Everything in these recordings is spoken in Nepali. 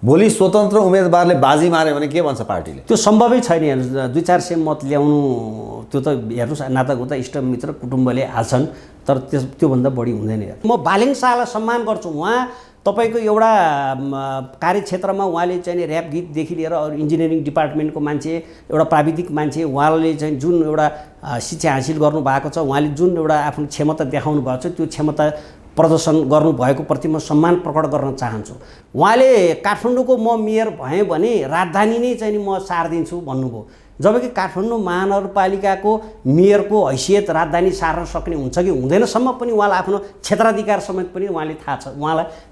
भोलि स्वतन्त्र उम्मेदवारले बाजी मार्यो भने के भन्छ पार्टीले? त्यो सम्भवै छैन। हेर्नुहोस्, 200-400 मत ल्याउनु त्यो त हेर्नुहोस् नातागोता इष्टमित्र कुटुम्बले हाल्छन्, तर त्योभन्दा बढी हुँदैन। म बालेङ शाहलाई सम्मान गर्छु। उहाँ तपाईँको एउटा कार्यक्षेत्रमा उहाँले चाहिँ ऱ्याप गीतदेखि लिएर इन्जिनियरिङ डिपार्टमेन्टको मान्छे, एउटा प्राविधिक मान्छे, उहाँले चाहिँ जुन एउटा शिक्षा हासिल गर्नुभएको छ, उहाँले जुन एउटा आफ्नो क्षमता देखाउनु भएको छ, त्यो क्षमता प्रदर्शन गर्नुभएको प्रति म सम्मान प्रकट गर्न चाहन्छु। उहाँले काठमाडौँको म मेयर भएँ भने राजधानी नै चाहिँ म सार्दिन्छु भन्नुभयो, जबकि काठमाडौँ महानगरपालिकाको मेयरको हैसियत राजधानी सार्न सक्ने हुन्छ कि हुँदैनसम्म पनि उहाँलाई आफ्नो क्षेत्राधिकार समेत पनि उहाँलाई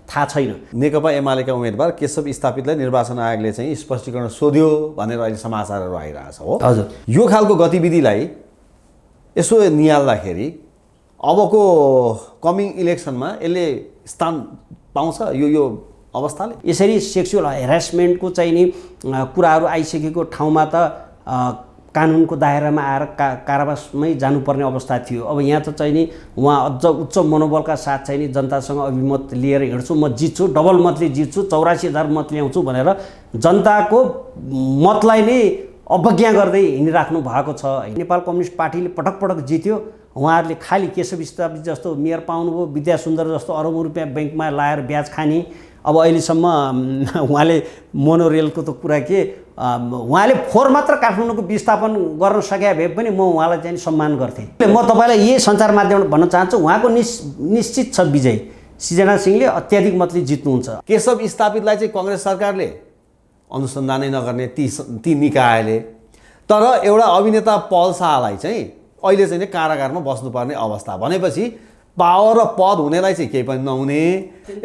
थाहा छैन। नेकपा एमालेका उम्मेदवार केशव स्थापितलाई निर्वाचन आयोगले चाहिँ स्पष्टीकरण सोध्यो भनेर अहिले समाचारहरू आइरहेछ हो। हजुर, यो खालको गतिविधिलाई यसो निहाल्दाखेरि अबको कमिङ इलेक्सनमा यसले स्थान पाउँछ यो अवस्थाले? यसरी सेक्सुअल हेरासमेन्टको चाहिँ नि कुराहरू आइसकेको ठाउँमा त कानुनको दायरामा आएर कारावासमै जानुपर्ने अवस्था थियो। अब यहाँ त चाहिँ नि उहाँ अझ उच्च मनोबलका साथ चाहिँ नि जनतासँग अभिमत लिएर हिँड्छु, म जित्छु, डबल मतले जित्छु, 84,000 मत ल्याउँछु भनेर जनताको मतलाई नै अवज्ञा गर्दै हिँडिराख्नु भएको छ। नेपाल कम्युनिस्ट पार्टीले पटक पटक जित्यो, उहाँहरूले खालि केशव स्थापित जस्तो मेयर पाउनुभयो, विद्या सुन्दर जस्तो अरबौँ रुपियाँ ब्याङ्कमा लाएर ब्याज खाने। अब अहिलेसम्म उहाँले मोनोरेलको त कुरा के, उहाँले फोहोर मात्र काठमाडौँको विस्थापन गर्न सके भए पनि म उहाँलाई चाहिँ सम्मान गर्थेँ। म तपाईँलाई यही सञ्चार माध्यमबाट भन्न चाहन्छु, उहाँको निश्चित छ विजय। सृजना सिंहले अत्याधिक मतले जित्नुहुन्छ। केशव स्थापितलाई चाहिँ काङ्ग्रेस सरकारले अनुसन्धानै नगर्ने ती निकायले, तर एउटा अभिनेता पल शाहलाई चाहिँ अहिले चाहिँ कारागारमा बस्नुपर्ने अवस्था भनेपछि पावर र पद हुनेलाई चाहिँ केही पनि नहुने।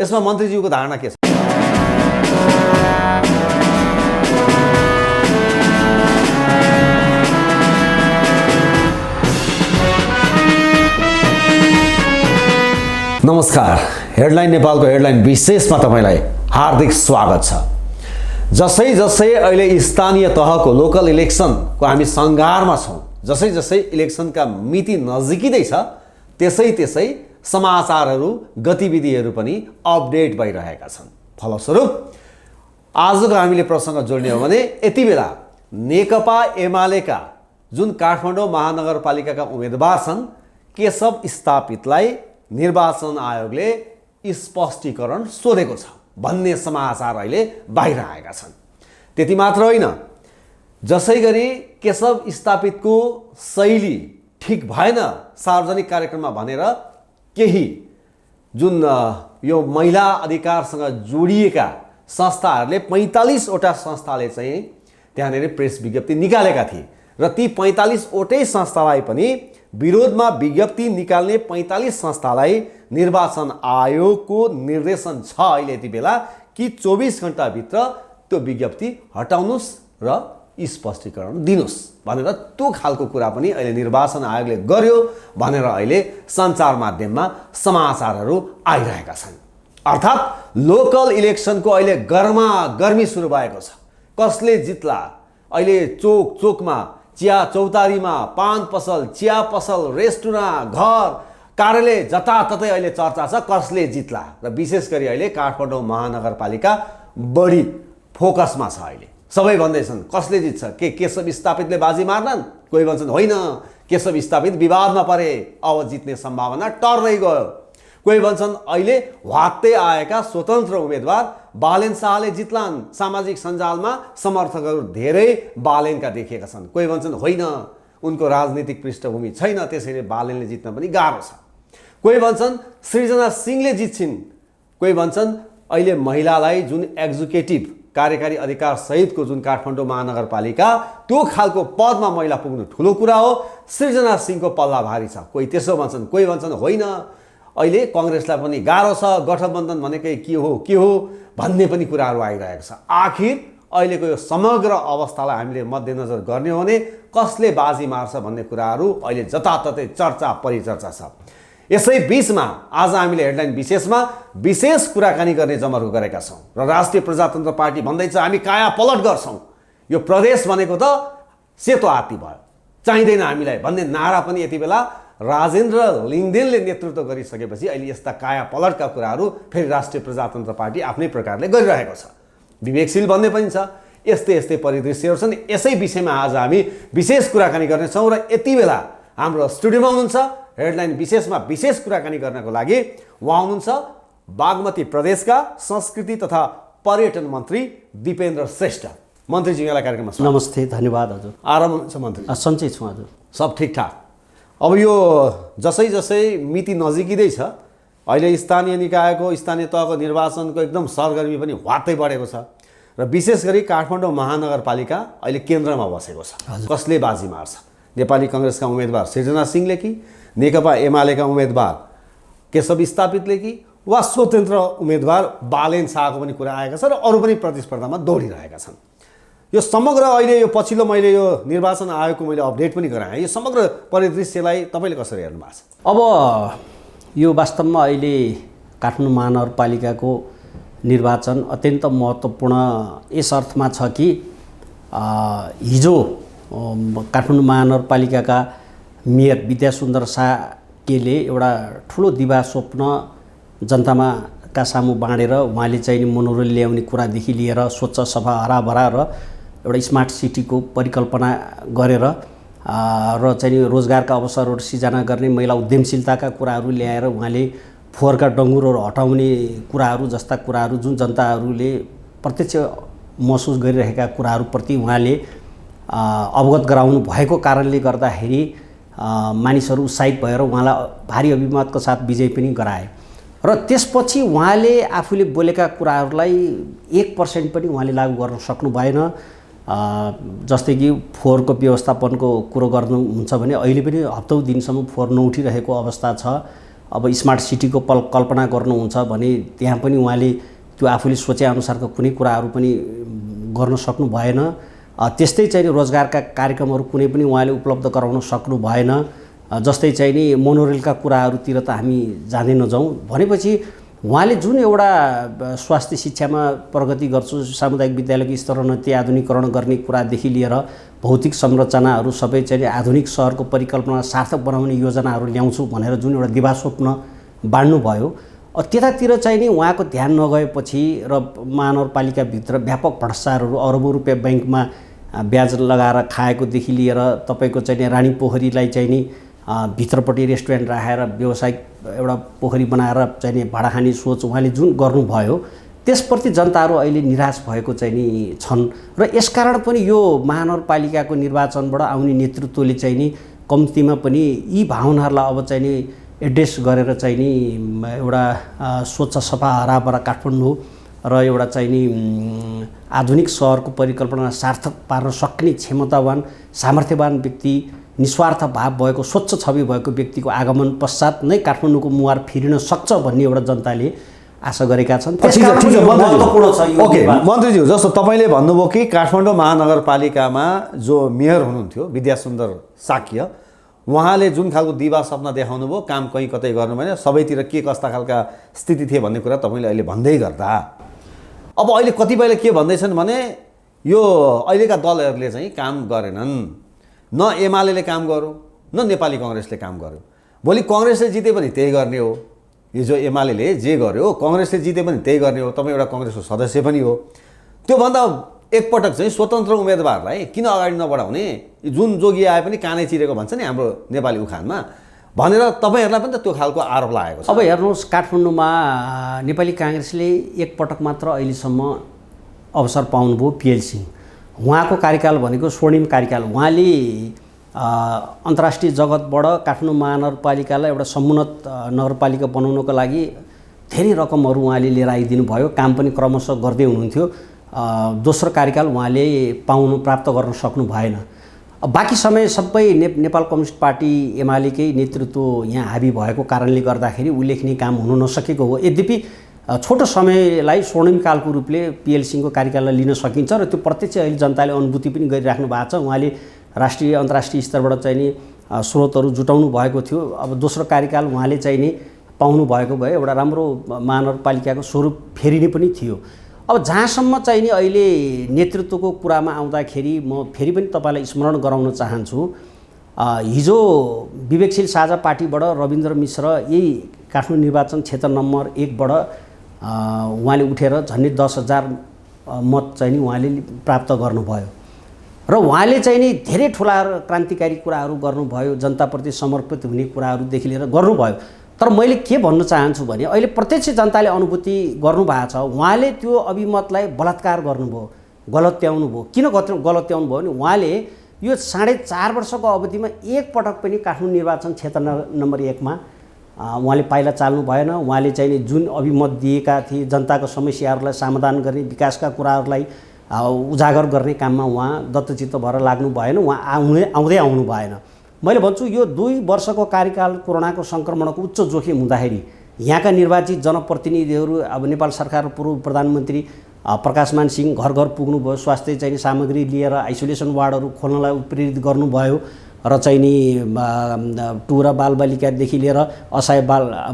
यसमा मन्त्रीज्यूको धारणा के छ? नमस्कार, हेडलाइन नेपालको हेडलाइन विशेषमा तपाईँलाई हार्दिक स्वागत छ। जसै जसै अहिले स्थानीय तहको लोकल इलेक्सनको हामी सङ्घारमा छौँ, जसै जसै इलेक्सनका मिति नजिकिँदैछ, त्यसै त्यसै समाचारहरू गतिविधिहरू पनि अपडेट भइरहेका छन्। फलस्वरूप आजको हामीले प्रसङ्ग जोड्ने हो भने यति बेला नेकपा एमालेका जुन काठमाडौँ महानगरपालिकाका उम्मेदवार छन् केशव स्थापितलाई निर्वाचन आयोगले स्पष्टीकरण सोधेको छ भन्ने समाचार अहिले बाहिर आएका छन्। त्यति मात्र होइन, जसै गरी केशव स्थापितको शैली ठिक भएन सार्वजनिक कार्यक्रममा भनेर केही जुन यो महिला अधिकारसँग जोडिएका संस्थाहरूले 45वटा संस्थाले चाहिँ त्यहाँनिर प्रेस विज्ञप्ति निकालेका थिए र ती 45वटै संस्थालाई पनि विरोधमा विज्ञप्ति निकाल्ने 45 संस्थालाई निर्वाचन आयोगको निर्देशन छ अहिले यति बेला कि 24 घण्टाभित्र त्यो विज्ञप्ति हटाउनुहोस् र स्पष्टीकरण दिनुहोस् भनेर त्यो खालको कुरा पनि अहिले निर्वाचन आयोगले गर्यो भनेर अहिले सञ्चार माध्यममा समाचारहरू आइरहेका छन्। अर्थात् लोकल इलेक्सनको अहिले गर्मी सुरु भएको छ। कसले जित्ला? अहिले चोक चोकमा, चिया चौतारीमा, पान पसल, चिया पसल, रेस्टुरेन्ट, घर, कार्यालय जताततै अहिले चर्चा छ कसले जित्ला। र विशेष गरी अहिले काठमाडौँ महानगरपालिका बढी फोकसमा छ। अहिले सबै भन्दैछन् कसले जित्छ, के केशव स्थापितले बाजी मार्नन्? कोही भन्छन् होइन, केशव स्थापित विवादमा परे, अब जित्ने सम्भावना टर्दै गयो। कोही भन्छन् अहिले वात्तै आएका स्वतन्त्र उम्मेदवार बालेन शाहले जित्लान्, सामाजिक सञ्जालमा समर्थकहरू धेरै बालेनका देखिएका छन्। कोही भन्छन् होइन, उनको राजनीतिक पृष्ठभूमि छैन, त्यसैले बालेनले जित्न पनि गाह्रो छ। कोही भन्छन् सृजना सिंहले जित्छिन्। कोही भन्छन् अहिले महिलालाई जुन एक्जिक्युटिभ कार्यकारी अधिकार सहितको जुन काठमाडौँ महानगरपालिका त्यो खालको पदमा महिला पुग्नु ठुलो कुरा हो, सृजना सिंहको पल्ला भारी छ। कोही त्यसो भन्छन्। कोही भन्छन् होइन, अहिले कङ्ग्रेसलाई पनि गाह्रो छ, गठबन्धन भनेकै के हो भन्ने पनि कुराहरू आइरहेको छ। आखिर अहिलेको यो समग्र अवस्थालाई हामीले मध्यनजर गर्ने हो भने कसले बाजी मार्छ भन्ने कुराहरू अहिले जताततै चर्चा परिचर्चा छ। यसै बीचमा आज हामीले हेडलाइन विशेषमा विशेष कुराकानी गर्ने जमर्को गरेका छौँ र राष्ट्रिय प्रजातन्त्र पार्टी भन्दैछ हामी काया पलट गर्छौँ, यो प्रदेश भनेको त सेतो हात्ती भयो, चाहिँदैन हामीलाई भन्ने नारा पनि यति बेला राजेन्द्र लिङ्गदेनले नेतृत्व गरिसकेपछि अहिले यस्ता काया पलटका कुराहरू फेरि राष्ट्रिय प्रजातन्त्र पार्टी आफ्नै प्रकारले गरिरहेको छ। विवेकशील भन्ने पनि छ। यस्तै यस्तै परिदृश्यहरू छन्। यसै विषयमा आज हामी विशेष कुराकानी गर्नेछौँ र यति बेला हाम्रो स्टुडियोमा हुनुहुन्छ हेडलाइन विशेषमा विशेष कुराकानी गर्नको लागि उहाँ हुनुहुन्छ बागमती प्रदेशका संस्कृति तथा पर्यटन मन्त्री दिपेन्द्र श्रेष्ठ। मन्त्रीजी यहाँलाई कार्यक्रममा स्वागत। नमस्ते, धन्यवाद हजुर। आराम हुनुहुन्छ मन्त्री? सन्चै छु हजुर। सब ठिकठाक। अब यो जसै जसै मिति नजिकिँदैछ अहिले स्थानीय निकायको स्थानीय तहको निर्वाचनको एकदम सरगर्मी पनि वात्तै बढेको छ र विशेष गरी काठमाडौँ महानगरपालिका अहिले केन्द्रमा बसेको छ। कसले बाजी मार्छ? नेपाली काङ्ग्रेसका उम्मेदवार सृजना सिंहले कि नेकपा एमालेका उम्मेदवार केशव स्थापितले कि वा स्वतन्त्र उम्मेदवार बालेन शाहको पनि कुरा आएका छ र अरू पनि प्रतिस्पर्धामा दौडिरहेका छन्। यो समग्र अहिले यो पछिल्लो मैले यो निर्वाचन आयोगको मैले अपडेट पनि गराएँ। यो समग्र परिदृश्यलाई तपाईँले कसरी हेर्नु भएको छ? अब यो वास्तवमा अहिले काठमाडौँ महानगरपालिकाको निर्वाचन अत्यन्त महत्त्वपूर्ण यस अर्थमा छ कि हिजो काठमाडौँ महानगरपालिकाका मेयर विद्यासुन्दर साकेले एउटा ठुलो दिवा स्वप्न जनतामा का सामु बाँडेर उहाँले चाहिँ मनोरञ्जन ल्याउने कुरादेखि लिएर स्वच्छ सफा हराभरा र एउटा स्मार्ट सिटीको परिकल्पना गरेर र चाहिँ रोजगारका अवसरहरू सिर्जना गर्ने महिला उद्यमशीलताका कुराहरू ल्याएर उहाँले फोहोरका डङ्गुरहरू हटाउने कुराहरू जस्ता कुराहरू जुन जनताहरूले प्रत्यक्ष महसुस गरिरहेका कुराहरूप्रति उहाँले अवगत गराउनु भएको कारणले गर्दाखेरि मानिसहरू उत्साहित भएर उहाँलाई भारी अभिमतको साथ विजय पनि गराए र त्यसपछि उहाँले आफूले बोलेका कुराहरूलाई 1% पनि उहाँले लागू गर्न सक्नु भएन। जस्तै कि फोहोरको व्यवस्थापनको कुरो गर्नुहुन्छ भने अहिले पनि हप्तौँ दिनसम्म फोहोर नउठिरहेको अवस्था छ। अब स्मार्ट सिटीको कल्पना गर्नुहुन्छ भने त्यहाँ पनि उहाँले त्यो आफूले सोचेअनुसारको कुनै कुराहरू पनि गर्न सक्नु भएन। त्यस्तै चाहिँ रोजगारका कार्यक्रमहरू कुनै पनि उहाँले उपलब्ध गराउन सक्नु भएन। जस्तै चाहिँ नि मोनोरेलका कुराहरूतिर त हामी जाँदै नजाउँ भनेपछि उहाँले जुन एउटा स्वास्थ्य शिक्षामा प्रगति गर्छु, सामुदायिक विद्यालयको स्तरोन्नति आधुनिकीकरण गर्ने कुरादेखि लिएर भौतिक संरचनाहरू सबै चाहिँ आधुनिक सहरको परिकल्पना सार्थक बनाउने योजनाहरू ल्याउँछु भनेर जुन एउटा दिवा स्वप्न बाँड्नुभयो, त्यतातिर चाहिँ नि उहाँको ध्यान नगएपछि र महानगरपालिकाभित्र व्यापक भ्रष्टाचारहरू अरबौँ रुपियाँ ब्याङ्कमा ब्याज लगाएर खाएकोदेखि लिएर तपाईँको चाहिँ रानी पोखरीलाई चाहिँ नि भित्रपट्टि रेस्टुरेन्ट राखेर व्यावसायिक एउटा पोखरी बनाएर चाहिँ भाडा खाने सोच उहाँले जुन गर्नुभयो त्यसप्रति जनताहरू अहिले निराश भएको चाहिँ नि छन् र यसकारण पनि यो महानगरपालिकाको निर्वाचनबाट आउने नेतृत्वले चाहिँ नि कम्तीमा पनि यी भावनाहरूलाई अब चाहिँ नि एड्रेस गरेर चाहिँ नि एउटा स्वच्छ सफा हराभरा काठमाडौँ र एउटा चाहिँ नि आधुनिक सहरको परिकल्पना सार्थक पार्न सक्ने क्षमतावान सामर्थ्यवान व्यक्ति, निस्वार्थ भाव भएको स्वच्छ छवि भएको व्यक्तिको आगमन पश्चात नै काठमाडौँको मुहार फिरिन सक्छ भन्ने एउटा जनताले आशा गरेका छन्। मन्त्रीज्यू, जस्तो तपाईँले भन्नुभयो कि काठमाडौँ महानगरपालिकामा जो मेयर हुनुहुन्थ्यो विद्यासुन्दर साक्य, उहाँले जुन खालको दिवा सपना देखाउनु भयो काम कहीँ कतै गर्नु भएन, सबैतिर के कस्ता खालका स्थिति थिए भन्ने कुरा तपाईँले अहिले भन्दै गर्दा अब अहिले कतिपयले के भन्दैछन् भने यो अहिलेका दलहरूले चाहिँ काम गरेनन्, न एमाले काम गर्यो न नेपाली काङ्ग्रेसले काम गर्यो। भोलि काङ्ग्रेसले जिते पनि त्यही गर्ने हो। हिजो एमाले जे गर्यो काङ्ग्रेसले जिते पनि त्यही गर्ने हो। तपाईँ एउटा काङ्ग्रेसको सदस्य पनि हो। त्योभन्दा एकपटक चाहिँ स्वतन्त्र उम्मेदवारलाई किन अगाडि नबढाउने, जुन जोगी आए पनि कानै चिरेको भन्छ नि हाम्रो नेपाली उखानमा, भनेर तपाईँहरूलाई पनि त त्यो खालको आरोप लागेको छ। अब हेर्नुहोस्, काठमाडौँमा नेपाली काङ्ग्रेसले एकपटक मात्र अहिलेसम्म अवसर पाउनुभयो पिएल सिंह। उहाँको कार्यकाल भनेको स्वर्णिम कार्यकाल। उहाँले अन्तर्राष्ट्रिय जगतबाट काठमाडौँ महानगरपालिकालाई एउटा समुन्नत नगरपालिका बनाउनको लागि धेरै रकमहरू उहाँले लिएर आइदिनु भयो। काम पनि क्रमशः गर्दै हुनुहुन्थ्यो। दोस्रो कार्यकाल उहाँले प्राप्त गर्न सक्नु भएन। बाँकी समय सबै नेपाल कम्युनिस्ट पार्टी एमालेकै नेतृत्व यहाँ हाबी भएको कारणले गर्दाखेरि उल्लेखनीय काम हुन नसकेको हो। यद्यपि छोटो समयलाई स्वर्णिम कालको रूपले पिएल सिंहको कार्यकाललाई लिन सकिन्छ र त्यो प्रत्यक्ष अहिले जनताले अनुभूति पनि गरिराख्नु भएको छ। उहाँले राष्ट्रिय अन्तर्राष्ट्रिय स्तरबाट चाहिँ नि स्रोतहरू जुटाउनु भएको थियो। अब दोस्रो कार्यकाल उहाँले चाहिँ नि पाउनु भएको भए एउटा राम्रो महानगरपालिकाको स्वरूप फेरिने पनि थियो। अब जहाँसम्म चाहिँ नि अहिले नेतृत्वको कुरामा आउँदाखेरि म फेरि पनि तपाईँलाई स्मरण गराउन चाहन्छु, हिजो विवेकशील साझा पार्टीबाट रविन्द्र मिश्र यही काठमाडौँ निर्वाचन क्षेत्र नम्बर 1बाट उहाँले उठेर झन्डै 10,000 मत चाहिँ नि उहाँले प्राप्त गर्नुभयो र उहाँले चाहिँ नि धेरै ठुला क्रान्तिकारी कुराहरू गर्नुभयो, जनताप्रति समर्पित हुने कुराहरूदेखि लिएर गर्नुभयो। तर मैले के भन्न चाहन्छु भने अहिले प्रत्यक्ष जनताले अनुभूति गर्नुभएको छ, उहाँले त्यो अभिमतलाई बलात्कार गर्नुभयो, गलत्याउनु भयो। किन गलत्याउनु भयो भने उहाँले यो 4.5 वर्षको अवधिमा एकपटक पनि काठमाडौँ निर्वाचन क्षेत्र नम्बर 1 मा उहाँले पाइला चाल्नु भएन। उहाँले चाहिँ नि जुन अभिमत दिएका थिए जनताको समस्याहरूलाई समाधान गर्ने, विकासका कुराहरूलाई उजागर गर्ने काममा उहाँ दत्तचित्त भएर लाग्नु भएन, उहाँ आउँदै आउनु भएन। मैले भन्छु यो 2 वर्षको कार्यकाल कोरोनाको सङ्क्रमणको उच्च जोखिम हुँदाखेरि यहाँका निर्वाचित जनप्रतिनिधिहरू अब नेपाल सरकार पूर्व प्रधानमन्त्री प्रकाशमान सिंह घर घर पुग्नुभयो, स्वास्थ्य चाहिँ सामग्री लिएर आइसोलेसन वार्डहरू खोल्नलाई प्रेरित गर्नुभयो र चाहिँ नि टुरा बालबालिकादेखि लिएर असहाय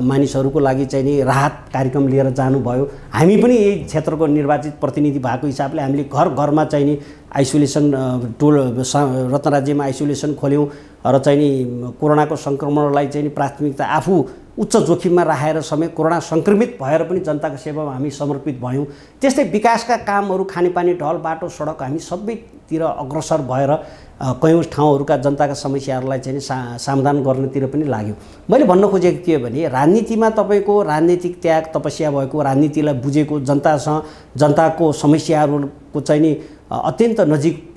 मानिसहरूको लागि चाहिँ नि राहत कार्यक्रम लिएर जानुभयो। हामी पनि यही क्षेत्रको निर्वाचित प्रतिनिधि भएको हिसाबले हामीले घर घरमा चाहिँ नि आइसोलेसन रत्न राज्यमा आइसोलेसन खोल्यौँ र चाहिँ नि कोरोनाको सङ्क्रमणलाई चाहिँ नि प्राथमिकता आफू उच्च जोखिममा राखेर समेत कोरोना सङ्क्रमित भएर पनि जनताको सेवामा हामी समर्पित भयौँ। त्यस्तै विकासका कामहरू, खानेपानी, ढल, बाटो, सडक हामी सबैतिर अग्रसर भएर कयौँ ठाउँहरूका जनताका समस्याहरूलाई चाहिँ समाधान गर्नेतिर पनि लाग्यो। मैले भन्न खोजेको के भने राजनीतिमा तपाईँको राजनीतिक त्याग तपस्या भएको, राजनीतिलाई बुझेको, जनतासँग जनताको समस्याहरूको चाहिँ नि अत्यन्त नजिक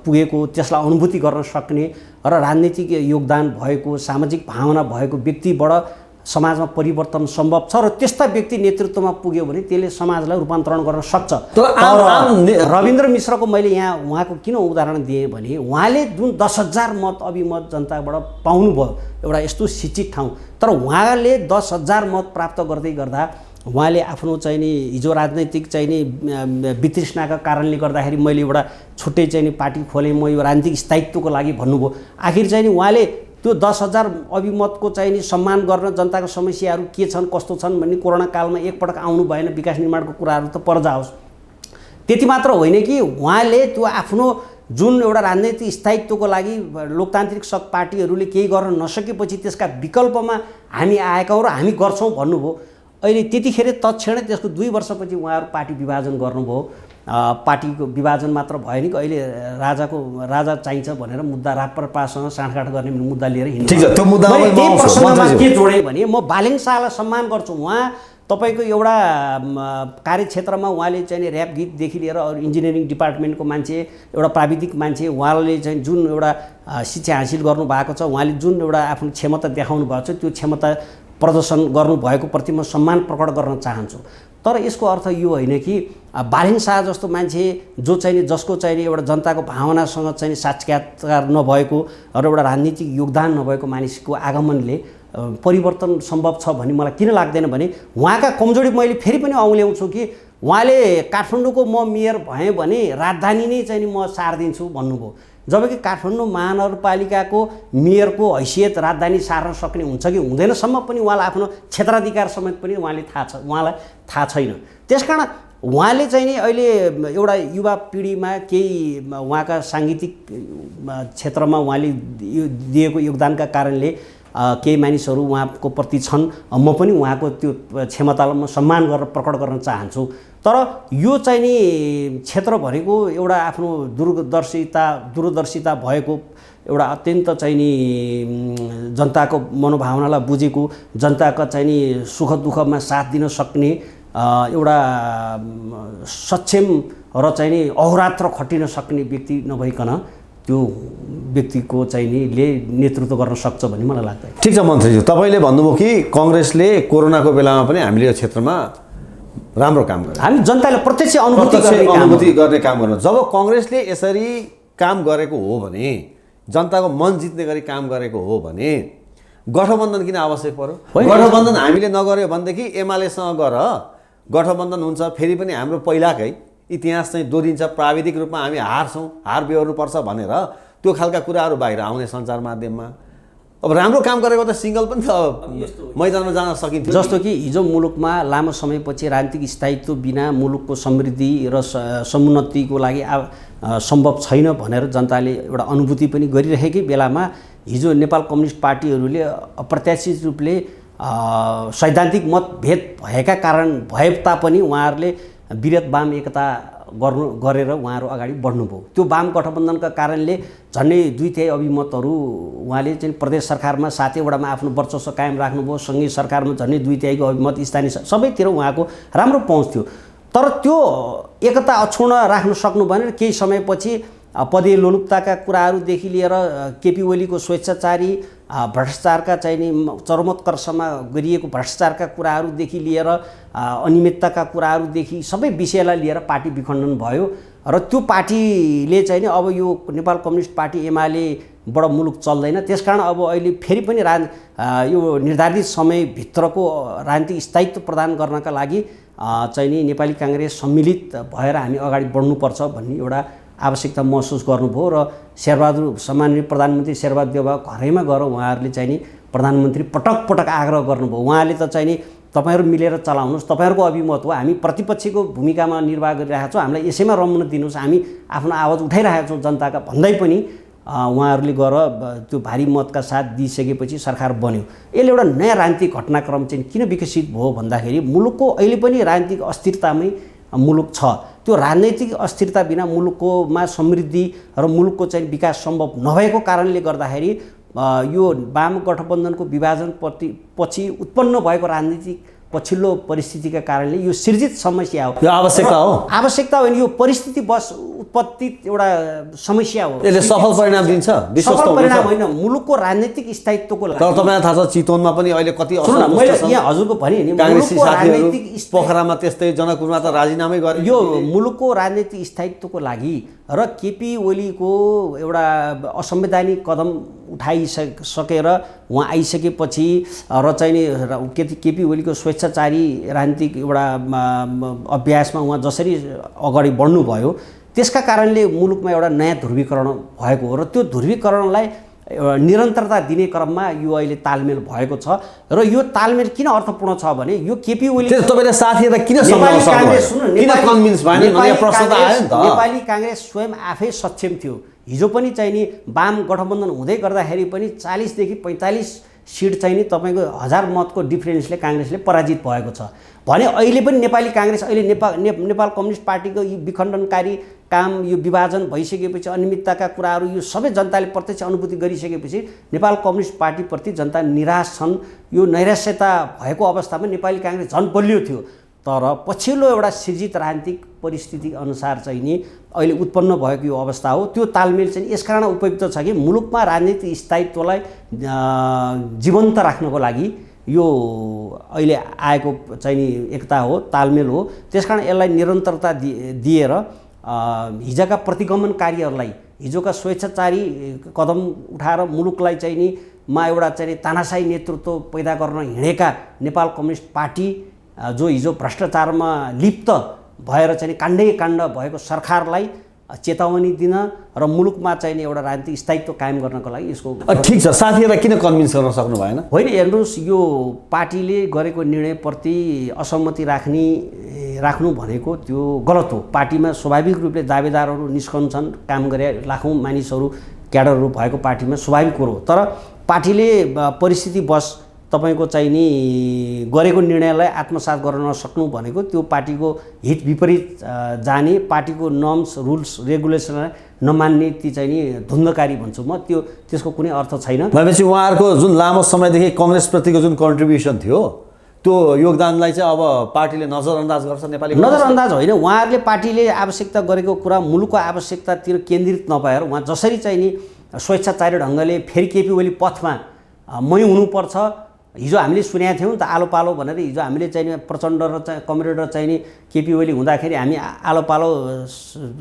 पुगेको, त्यसलाई अनुभूति गर्न सक्ने र राजनीतिक योगदान भएको, सामाजिक भावना भएको व्यक्तिबाट समाजमा परिवर्तन सम्भव छ र त्यस्ता व्यक्ति नेतृत्वमा पुग्यो भने त्यसले समाजलाई रूपान्तरण गर्न सक्छ। तर रविन्द्र मिश्रको मैले यहाँ उहाँको किन उदाहरण दिएँ भने उहाँले जुन 10,000 मत अभिमत जनताबाट पाउनुभयो एउटा यस्तो शिक्षित ठाउँ, तर उहाँले 10,000 मत प्राप्त गर्दै गर्दा उहाँले आफ्नो चाहिँ नि हिजो राजनैतिक चाहिँ नि वितृष्णाका कारणले गर्दाखेरि मैले एउटा छुट्टै चाहिँ नि पार्टी खोलेँ, म यो राजनीतिक स्थायित्वको लागि भन्नुभयो। आखिर चाहिँ नि उहाँले त्यो 10,000 अभिमतको चाहिँ नि सम्मान गर्न जनताको समस्याहरू के छन् कस्तो छन् भन्ने कोरोना कालमा एकपटक आउनु भएन, विकास निर्माणको कुराहरू त पर जाओस्। त्यति मात्र होइन कि उहाँले त्यो आफ्नो जुन एउटा राजनैतिक स्थायित्वको लागि लोकतान्त्रिक पार्टीहरूले केही गर्न नसकेपछि त्यसका विकल्पमा हामी आएका हौँ र हामी गर्छौँ भन्नुभयो। अहिले त्यतिखेर तत्क्षणै त्यसको 2 वर्षपछि उहाँहरू पार्टी विभाजन गर्नुभयो। पार्टीको विभाजन मात्र भयो नि, अहिले राजा चाहिन्छ भनेर मुद्दा राप्रपासँग साँठगाँठ गर्ने मुद्दा लिएर हिँड्नु। त्यो मुद्दामा के जोडेँ भने म बालेङ शाहलाई सम्मान गर्छु। उहाँ तपाईँको एउटा कार्यक्षेत्रमा उहाँले चाहिँ ऱ्याप गीतदेखि लिएर अरू इन्जिनियरिङ डिपार्टमेन्टको मान्छे, एउटा प्राविधिक मान्छे, उहाँले चाहिँ जुन एउटा शिक्षा हासिल गर्नुभएको छ, उहाँले जुन एउटा आफ्नो क्षमता देखाउनु भएको छ, त्यो क्षमता प्रदर्शन गर्नुभएको प्रति म सम्मान प्रकट गर्न चाहन्छु। तर यसको अर्थ यो होइन कि बालेङ शाह जस्तो मान्छे जो चाहिँ जसको चाहिँ एउटा जनताको भावनासँग चाहिँ साक्षात्कार नभएको र एउटा राजनीतिक योगदान नभएको मानिसको आगमनले परिवर्तन सम्भव छ भन्ने मलाई किन लाग्दैन भने उहाँका कमजोरी मैले फेरि पनि औँल्याउँछु कि उहाँले काठमाडौँको म मेयर भएँ भने राजधानी नै चाहिँ म सार्दिन्छु भन्नुभयो, जबकि काठमाडौँ महानगरपालिकाको मेयरको हैसियत राजधानी सार्न सक्ने हुन्छ कि हुँदैनसम्म पनि उहाँलाई आफ्नो क्षेत्राधिकार समेत पनि उहाँलाई थाहा छैन। त्यसकारण उहाँले चाहिँ नि अहिले एउटा युवा पिँढीमा केही उहाँका साङ्गीतिक क्षेत्रमा उहाँले दिएको योगदानका कारणले केही मानिसहरू उहाँको प्रति छन्। म पनि उहाँको त्यो क्षमतालाई म सम्मान गरेर प्रकट गर्न चाहन्छु। तर यो चाहिँ नि क्षेत्र भनेको एउटा आफ्नो दूरदर्शिता भएको एउटा अत्यन्त चाहिँ नि जनताको मनोभावनालाई बुझेको, जनताका चाहिँ नि सुख दुःखमा साथ दिन सक्ने एउटा सक्षम र चाहिँ नि अहोरात्र खटिन सक्ने व्यक्ति नभइकन त्यो व्यक्तिको चाहिँ नि ले नेतृत्व गर्न सक्छ भन्ने मलाई लाग्दैन। ठिक छ मन्त्रीज्यू, तपाईँले भन्नुभयो कि कांग्रेसले कोरोनाको बेलामा पनि हामीले यो क्षेत्रमा राम्रो काम गर्यो, हामी जनतालाई प्रत्यक्ष अनुभूति गर्ने काम गर्नु। जब कांग्रेसले यसरी काम गरेको हो भने, जनताको मन जित्ने गरी काम गरेको हो भने गठबन्धन किन आवश्यक पर्यो? गठबन्धन हामीले नगर्यो भनेदेखि एमालेसँग गर गठबन्धन हुन्छ, फेरि पनि हाम्रो पहिलाकै इतिहास चाहिँ दोहोरिन्छ, प्राविधिक रूपमा हामी हार्छौँ, हार बेहोर्नुपर्छ भनेर त्यो खालका कुराहरू बाहिर आउने सञ्चार माध्यममा। अब राम्रो काम गरेको त सिङ्गल पनि त मैदानमा जान सकिन्थ्यो। जस्तो कि हिजो मुलुकमा लामो समयपछि राजनीतिक स्थायित्व बिना मुलुकको समृद्धि र समुन्नतिको लागि सम्भव छैन भनेर जनताले एउटा अनुभूति पनि गरिरहेकै बेलामा हिजो नेपाल कम्युनिस्ट पार्टीहरूले अप्रत्याशित रूपले सैद्धान्तिक मतभेद भएका कारण भए तापनि उहाँहरूले वृहत वाम एकता गरेर उहाँहरू अगाडि बढ्नुभयो। त्यो वाम गठबन्धनका कारणले झन्डै 2/3 अभिमतहरू उहाँले चाहिँ प्रदेश सरकारमा 7 वडामा आफ्नो वर्चस्व कायम राख्नुभयो। सङ्घीय सरकारमा झन्डै 2/3 अभिमत, स्थानीय सबैतिर उहाँको राम्रो पहुँच थियो। तर त्यो एकता अक्षुण्ण राख्न सक्नु भनेर केही समयपछि पदीय लोलुपताका कुराहरूदेखि लिएर केपी ओलीको स्वेच्छाचारी भ्रष्टाचारका चाहिँ नि चरमोत्कर्षमा गरिएको भ्रष्टाचारका कुराहरूदेखि लिएर अनियमितताका कुराहरूदेखि सबै विषयलाई लिएर पार्टी विखण्डन भयो र त्यो पार्टीले चाहिँ नि अब यो नेपाल कम्युनिस्ट पार्टी एमालेबाट मुलुक चल्दैन। त्यसकारण अब अहिले फेरि पनि यो निर्धारित समयभित्रको राजनीतिक स्थायित्व प्रदान गर्नका लागि चाहिँ नि नेपाली काङ्ग्रेस सम्मिलित भएर हामी अगाडि बढ्नुपर्छ भन्ने एउटा आवश्यकता महसुस गर्नुभयो र शेरबहादुर सामान्य प्रधानमन्त्री शेरबहादुर देउवा घरैमा गएर उहाँहरूले चाहिँ नि प्रधानमन्त्री पटक पटक आग्रह गर्नुभयो। उहाँले त चाहिँ नि तपाईहरु मिलेर चलाउनुस्, तपाईहरुको अभिमत हो, हामी प्रतिपक्षको भूमिकामा निर्वाह गरिरहेका छौँ, हामीलाई यसैमा रम्न दिनुस्, हामी आफ्नो आवाज उठाइरहेका छौँ जनताका भन्दै पनि उहाँहरूले गएर त्यो भारी मतका साथ दिइसकेपछि सरकार बन्यो। यसले एउटा नयाँ राजनीतिक घटनाक्रम चाहिँ किन विकसित भयो भन्दाखेरि मुलुकको अहिले पनि राजनीतिक अस्थिरतामै मुलुक छ। त्यो राजनैतिक अस्थिरता बिना मुलुककोमा समृद्धि र मुलुकको चाहिँ विकास सम्भव नभएको कारणले गर्दाखेरि यो वाम गठबन्धनको विभाजन पछि उत्पन्न भएको राजनीतिक पछिल्लो परिस्थितिका कारणले यो सृजित समस्या हो। यो आवश्यकता हो, आवश्यकता होइन, यो परिस्थिति बस उत्पत्तित एउटा समस्या हो। यसले सफल परिणाम दिन्छ, विश्वस्त सफल परिणाम होइन, मुलुकको राजनीतिक स्थायित्वको लागि। तर तपाईलाई थाहा छ चितवनमा पनि अहिले कति मैले यहाँ हजुरको भने नि मुलुकको राजनीतिक पोखरामा त्यस्तै जनकपुरमा त राजीनामै गरे। यो मुलुकको राजनीतिक स्थायित्वको लागि र केपी ओलीको एउटा असंवैधानिक कदम उठाइसकेर उहाँ आइसकेपछि र चाहिँ नि केपी ओलीको स्वेच्छाचारी राजनीतिक एउटा अभ्यासमा उहाँ जसरी अगाडि बढ्नुभयो त्यसका कारणले मुलुकमा एउटा नयाँ ध्रुवीकरण भएको हो र त्यो ध्रुवीकरणलाई निरन्तरता दिने क्रममा यो अहिले तालमेल भएको छ र यो तालमेल किन अर्थपूर्ण छ भने यो केपी ओली तपाईले साथीहरुलाई किन सम्झाउन सक्नुभयो, किन कन्भिन्स भएन? नयाँ प्रश्न त आयो नि त। नेपाली कांग्रेस स्वयं आफै सक्षम थियो। हिजो पनि चाहिँ नि वाम गठबन्धन हुँदै गर्दाखेरि पनि 40 देखि 45 सिट चाहिँ नि तपाईको 1000 मतको डिफरेन्सले कांग्रेसले पराजित भएको छ भने अहिले पनि नेपाली कांग्रेस अहिले नेपाल कम्युनिस्ट पार्टीको यो विखण्डनकारी काम, यो विभाजन भइसकेपछि अनियमितताका कुराहरू यो सबै जनताले प्रत्यक्ष अनुभूति गरिसकेपछि नेपाल कम्युनिस्ट पार्टीप्रति जनता निराश छन्। यो नैराश्यता भएको अवस्थामा नेपाली कांग्रेस झन् बलियो थियो। तर पछिल्लो एउटा सृजित राजनीतिक परिस्थिति अनुसार चाहिँ नि अहिले उत्पन्न भएको यो अवस्था हो। त्यो तालमेल चाहिँ यसकारण उपयुक्त छ कि मुलुकमा राजनीतिक स्थायित्वलाई जीवन्त राख्नको लागि यो अहिले आएको चाहिँ नि एकता हो, तालमेल हो। त्यसकारण यसलाई निरन्तरता दिएर हिजोका प्रतिगमनकारीहरूलाई, हिजोका स्वेच्छाचारी कदम उठाएर मुलुकलाई चाहिँ नि एउटा चाहिँ तानाशाही नेतृत्व पैदा गर्न हिँडेका नेपाल कम्युनिस्ट पार्टी जो हिजो भ्रष्टाचारमा लिप्त भएर चाहिँ काण्डै काण्ड भएको सरकारलाई चेतावनी दिन र मुलुकमा चाहिँ एउटा राजनीतिक स्थायित्व कायम गर्नको लागि यसको ठीक छ। साथीहरुलाई किन कन्भिन्स गर्न सक्नु भएन? होइन, हेर्नुहोस्, यो पार्टीले गरेको निर्णयप्रति असहमति राख्नु भनेको त्यो गलत हो। पार्टीमा स्वाभाविक रूपले दावेदारहरू निस्कन्छन्, काम गरे लाखौँ मानिसहरू क्याडरहरू भएको पार्टीमा स्वाभाविक कुरो हो। तर पार्टीले परिस्थिति बस तपाईको चाहिँ नि गरेको निर्णयलाई आत्मसात गर्न नसक्नु भनेको त्यो पार्टीको हित विपरीत जाने, पार्टीको नर्म्स रुल्स रेगुलेसनलाई नमान्ने ती चाहिँ नि धुन्धकारी भन्छु म, त्यसको कुनै अर्थ छैन। भनेपछि उहाँहरूको जुन लामो समयदेखि कांग्रेसप्रतिको जुन कन्ट्रिब्युसन थियो त्यो योगदानलाई चाहिँ अब पार्टीले नजरअन्दाज गर्छ? नेपाली नजरअन्दाज होइन, उहाँहरूले पार्टीले आवश्यकता गरेको कुरा मुलुकको आवश्यकतातिर केन्द्रित नभएर उहाँ जसरी चाहिँ नि स्वेच्छाचारी ढङ्गले फेरि केपी ओली पथमा मै हुनुपर्छ, हिजो हामीले सुनेका थियौँ त आलो पालो भनेर। हिजो हामीले चाहिँ प्रचण्ड र कमरेड र चाहिँ नि केपी ओली हुँदाखेरि हामी आलो पालो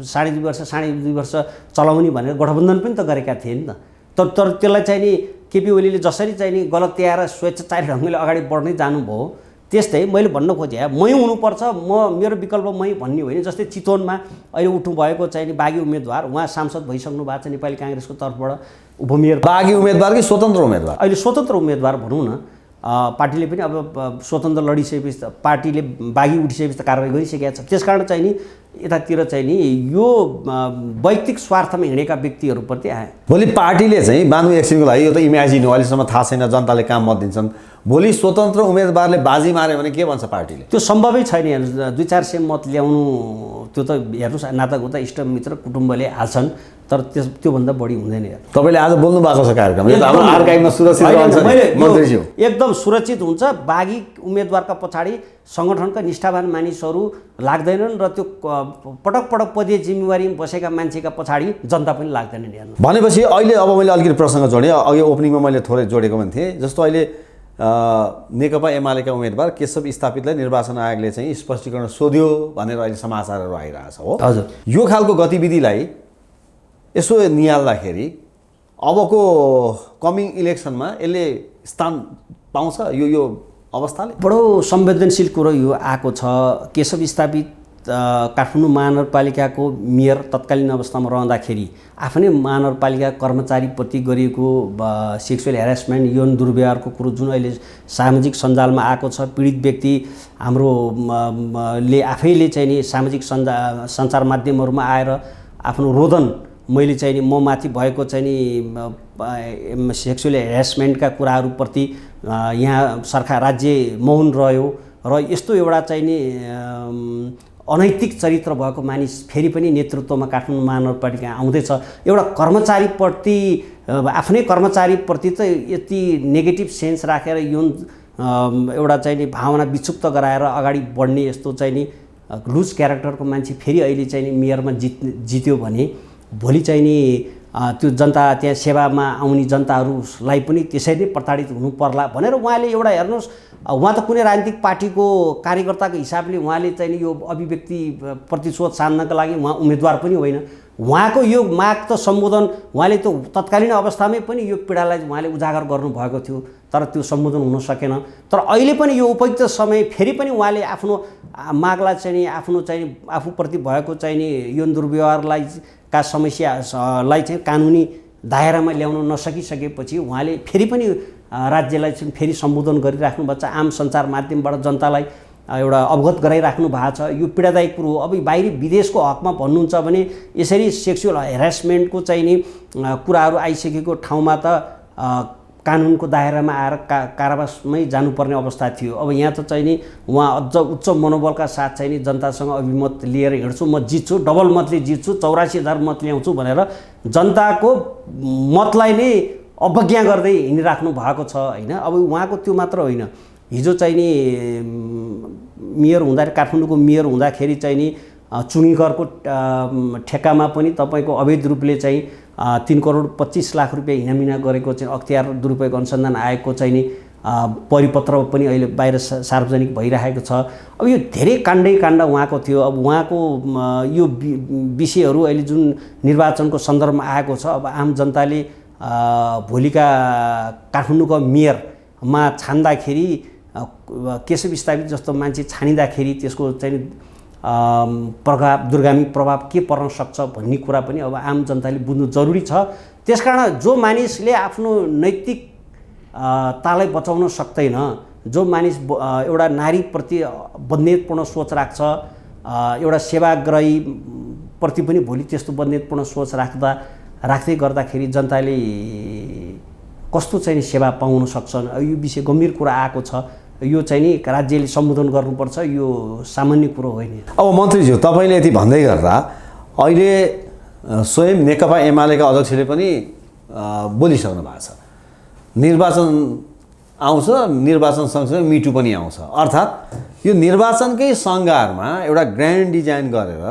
2.5 वर्ष चलाउने भनेर गठबन्धन पनि त गरेका थिए नि त। तर त्यसलाई चाहिँ नि केपी ओलीले जसरी चाहिँ नि गलत त्याएर स्वेच्छाचारी ढङ्गले अगाडि बढ्दै जानुभयो त्यस्तै मैले भन्न खोजेँ मै हुनुपर्छ, मेरो विकल्प मै भन्ने होइन। जस्तै चितवनमा अहिले उठ्नु भएको चाहिँ नि बागी उम्मेदवार, उहाँ सांसद भइसक्नु भएको छ नेपाली कांग्रेसको तर्फबाट, उपमेयर बागी उम्मेदवार कि स्वतन्त्र उम्मेदवार? अहिले स्वतन्त्र उम्मेदवार भनौँ न। पार्टीले पनि अब स्वतन्त्र लडिसकेपछि त पार्टीले बागी उठिसकेपछि त कारबाही गरिसकेको छ। त्यसकारण चाहिँ नि यतातिर चाहिँ नि यो वैयक्तिक स्वार्थमा हिँडेका व्यक्तिहरूप्रति आए। भोलि पार्टीले चाहिँ बानु एकछिनको लागि यो त इमेजिन हो, अहिलेसम्म थाहा छैन, जनताले काम मत दिन्छन्, भोलि स्वतन्त्र उम्मेदवारले बाजी मार्यो भने के भन्छ पार्टीले? त्यो सम्भवै छैन। हेर्नुहोस् 200-400 मत ल्याउनु त्यो त हेर्नुहोस् नातागोता इष्टमित्र कुटुम्बले हाल्छन्, तर त्योभन्दा बढी हुँदैन। तपाईँले आज बोल्नु भएको छ कार्यक्रम, यो त हाम्रो आर्काइभमा सुरक्षित रहन्छ मन्त्रीज्यू, एकदम सुरक्षित हुन्छ। बागी उम्मेदवारका पछाडि सङ्गठनका निष्ठावान मानिसहरू लाग्दैनन् र त्यो पटक पटक पदीय जिम्मेवारीमा बसेका मान्छेका पछाडि जनता पनि लाग्दैनन्। हेर्नु भनेपछि अहिले अब मैले अलिकति प्रसङ्ग जोडेँ, अघि ओपनिङमा मैले थोरै जोडेको पनि थिएँ। जस्तो अहिले नेकपा एमालेका उम्मेदवार केशव स्थापितलाई निर्वाचन आयोगले चाहिँ स्पष्टीकरण सोध्यो भनेर अहिले समाचारहरू आइरहेछ हो। हजुर, यो खालको गतिविधिलाई यसो निहाल्दाखेरि अबको कमिङ इलेक्सनमा यसले स्थान पाउँछ यो अवस्थाले? बडो संवेदनशील कुरो यो आएको छ। केशव स्थापित काठमाडौँ महानगरपालिकाको मेयर तत्कालीन अवस्थामा रहँदाखेरि आफ्नै महानगरपालिका कर्मचारीप्रति गरिएको सेक्सुअल ह्यारासमेन्ट, यौन दुर्व्यवहारको कुरो जुन अहिले सामाजिक सञ्जालमा आएको छ, पीडित व्यक्ति हाम्रो ले आफैले चाहिँ नि सामाजिक सञ्चार माध्यमहरूमा आएर आफ्नो रोदन मैले चाहिँ नि म माथि भएको चाहिँ नि सेक्सुअल ह्यारासमेन्टका कुराहरूप्रति यहाँ सरकार राज्य मौन रह्यो र यस्तो एउटा चाहिँ नि अनैतिक चरित्र भएको मानिस फेरि पनि नेतृत्वमा काठमाडौँ महानगरपालिका आउँदैछ। एउटा कर्मचारीप्रति आफ्नै कर्मचारीप्रति त यति नेगेटिभ सेन्स राखेर यौन एउटा चाहिँ नि भावना विक्षुप्त गराएर अगाडि बढ्ने यस्तो चाहिँ नि लुज क्यारेक्टरको मान्छे फेरि अहिले चाहिँ नि मेयरमा जित्यो भने भोलि चाहिँ नि त्यो जनता त्यहाँ सेवामा आउने जनताहरूलाई पनि त्यसरी नै प्रताडित हुनु पर्ला भनेर उहाँले एउटा हेर्नुहोस्, उहाँ त कुनै राजनीतिक पार्टीको कार्यकर्ताको हिसाबले उहाँले चाहिँ नि यो अभिव्यक्ति प्रतिशोध सान्नका लागि उहाँ उम्मेदवार पनि होइन। उहाँको यो माग त सम्बोधन उहाँले त तत्कालीन अवस्थामै पनि यो पीडालाई उहाँले उजागर गर्नुभएको थियो, तर त्यो सम्बोधन हुन सकेन। तर अहिले पनि यो उपयुक्त समय फेरि पनि उहाँले आफ्नो मागलाई चाहिँ नि आफ्नो चाहिँ आफूप्रति भएको चाहिँ नि यौन दुर्व्यवहारलाई का समस्यालाई चाहिँ कानुनी दायरामा ल्याउन नसकिसकेपछि उहाँले फेरि पनि राज्यलाई चाहिँ फेरि सम्बोधन गरिराख्नु भएको छ, आम सञ्चार माध्यमबाट जनतालाई एउटा अवगत गराइराख्नु भएको छ। यो पीडादायक कुरो हो। अब बाहिरी विदेशको हकमा भन्नुहुन्छ भने यसरी सेक्सुअल हेरासमेन्टको चाहिँ नि कुराहरू आइसकेको ठाउँमा त कानुनको दायरामा आएर कारावासमै जानुपर्ने अवस्था थियो। अब यहाँ त चाहिँ नि उहाँ अझ उच्च मनोबलका साथ चाहिँ नि जनतासँग अभिमत लिएर हिँड्छु, म जित्छु, डबल मतले जित्छु, 84,000 मत ल्याउँछु भनेर जनताको मतलाई नै अवज्ञा गर्दै हिँडिराख्नु भएको छ होइन। अब उहाँको त्यो मात्र होइन, हिजो चाहिँ नि मेयर हुँदाखेरि काठमाडौँको मेयर हुँदाखेरि चाहिँ नि चुङीकरको ठेक्कामा पनि तपाईँको अवैध रूपले चाहिँ 3 करोड 25 लाख रुपियाँ हिनामिना गरेको चाहिँ अख्तियार दुरुपयोग अनुसन्धान आयोगको चाहिँ नि परिपत्र पनि अहिले बाहिर सार्वजनिक भइरहेको छ। अब यो धेरै काण्डै काण्ड उहाँको थियो। अब उहाँको यो विषयहरू अहिले जुन निर्वाचनको सन्दर्भमा आएको छ, अब आम जनताले भोलिका काठमाडौँको मेयरमा छान्दाखेरि केशव स्थापित जस्तो मान्छे छानिँदाखेरि त्यसको चाहिँ प्रभाव दूरगामी प्रभाव के पर्न सक्छ भन्ने कुरा पनि अब आम जनताले बुझ्नु जरुरी छ। त्यसकारण जो मानिसले आफ्नो नैतिक तालाई बचाउन सक्दैन, जो मानिस एउटा नारीप्रति बदनीयतपूर्ण सोच राख्छ, एउटा सेवाग्राही प्रति पनि भोलि त्यस्तो बदनीयतपूर्ण सोच राख्दै गर्दाखेरि जनताले कस्तो चाहिँ सेवा पाउन सक्छन्, यो विषय गम्भीर कुरा आएको छ। यो चाहिँ नि राज्यले सम्बोधन गर्नुपर्छ, यो सामान्य कुरो होइन। अब मन्त्रीज्यू, तपाईँले यति भन्दै गर्दा अहिले स्वयं नेकपा एमालेका अध्यक्षले पनि बोलिसक्नु भएको छ, निर्वाचन आउँछ, निर्वाचन सँगसँगै मिटु पनि आउँछ। अर्थात् यो निर्वाचनकै सङ्घारमा एउटा ग्रान्ड डिजाइन गरेर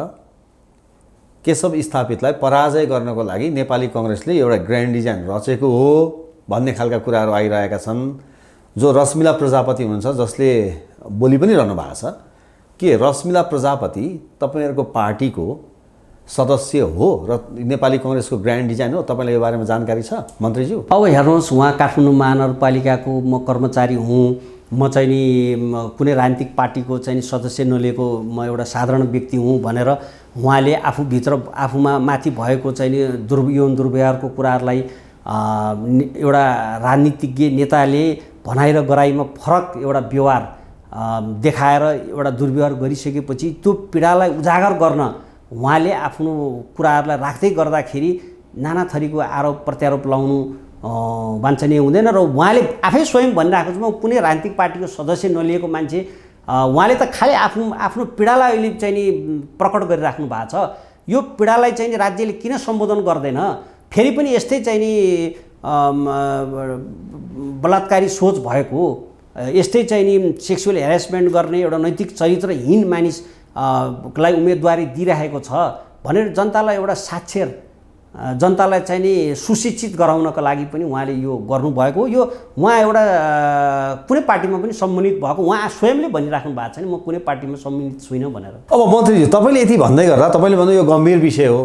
केशव स्थापितलाई पराजय गर्नको लागि नेपाली कङ्ग्रेसले एउटा ग्रान्ड डिजाइन रचेको हो भन्ने खालका कुराहरू आइरहेका छन्। जो रश्मिला प्रजापति हुनुहुन्छ, जसले बोली पनि रहनु भएको छ कि रश्मिला प्रजापति तपाईँहरूको पार्टीको सदस्य हो र नेपाली कङ्ग्रेसको ग्रान्ड डिजाइन हो, तपाईँलाई यो बारेमा जानकारी छ मन्त्रीज्यू? अब हेर्नुहोस्, उहाँ काठमाडौँ महानगरपालिकाको म कर्मचारी हुँ, म चाहिँ नि कुनै राजनीतिक पार्टीको चाहिँ सदस्य नलिएको म एउटा साधारण व्यक्ति हुँ भनेर उहाँले आफूभित्र आफूमा माथि भएको चाहिँ नि यौन दुर्व्यवहारको कुराहरूलाई एउटा राजनीतिज्ञ नेताले भनाइ र गराइमा फरक एउटा व्यवहार देखाएर एउटा दुर्व्यवहार गरिसकेपछि त्यो पीडालाई उजागर गर्न उहाँले आफ्नो कुराहरूलाई राख्दै गर्दाखेरि नाना थरीको आरोप प्रत्यारोप लाउनु वाञ्छनीय हुँदैन। र उहाँले आफै स्वयं भनिरहेको छु, म कुनै राजनीतिक पार्टीको सदस्य नलिएको मान्छे, उहाँले त खालि आफ्नो पीडालाई अहिले चाहिँ नि प्रकट गरिराख्नु भएको छ। यो पीडालाई चाहिँ राज्यले किन सम्बोधन गर्दैन? फेरि पनि यस्तै चाहिँ नि बलात्कारी सोच भएको, यस्तै चाहिँ नि सेक्सुअल हेरेसमेन्ट गर्ने एउटा नैतिक चरित्रहीन मानिसलाई उम्मेदवारी दिइरहेको छ भनेर जनतालाई एउटा साक्षर, जनतालाई चाहिँ नि सुशिक्षित गराउनको लागि पनि उहाँले यो गर्नुभएको। यो उहाँ एउटा कुनै पार्टीमा पनि सम्मिलित भएको उहाँ स्वयंले भनिराख्नु भएको छ नि, म कुनै पार्टीमा सम्मिलित छुइनँ भनेर। अब मन्त्रीजी, तपाईँले यति भन्दै गर्दा तपाईँले भन्नु यो गम्भीर विषय हो,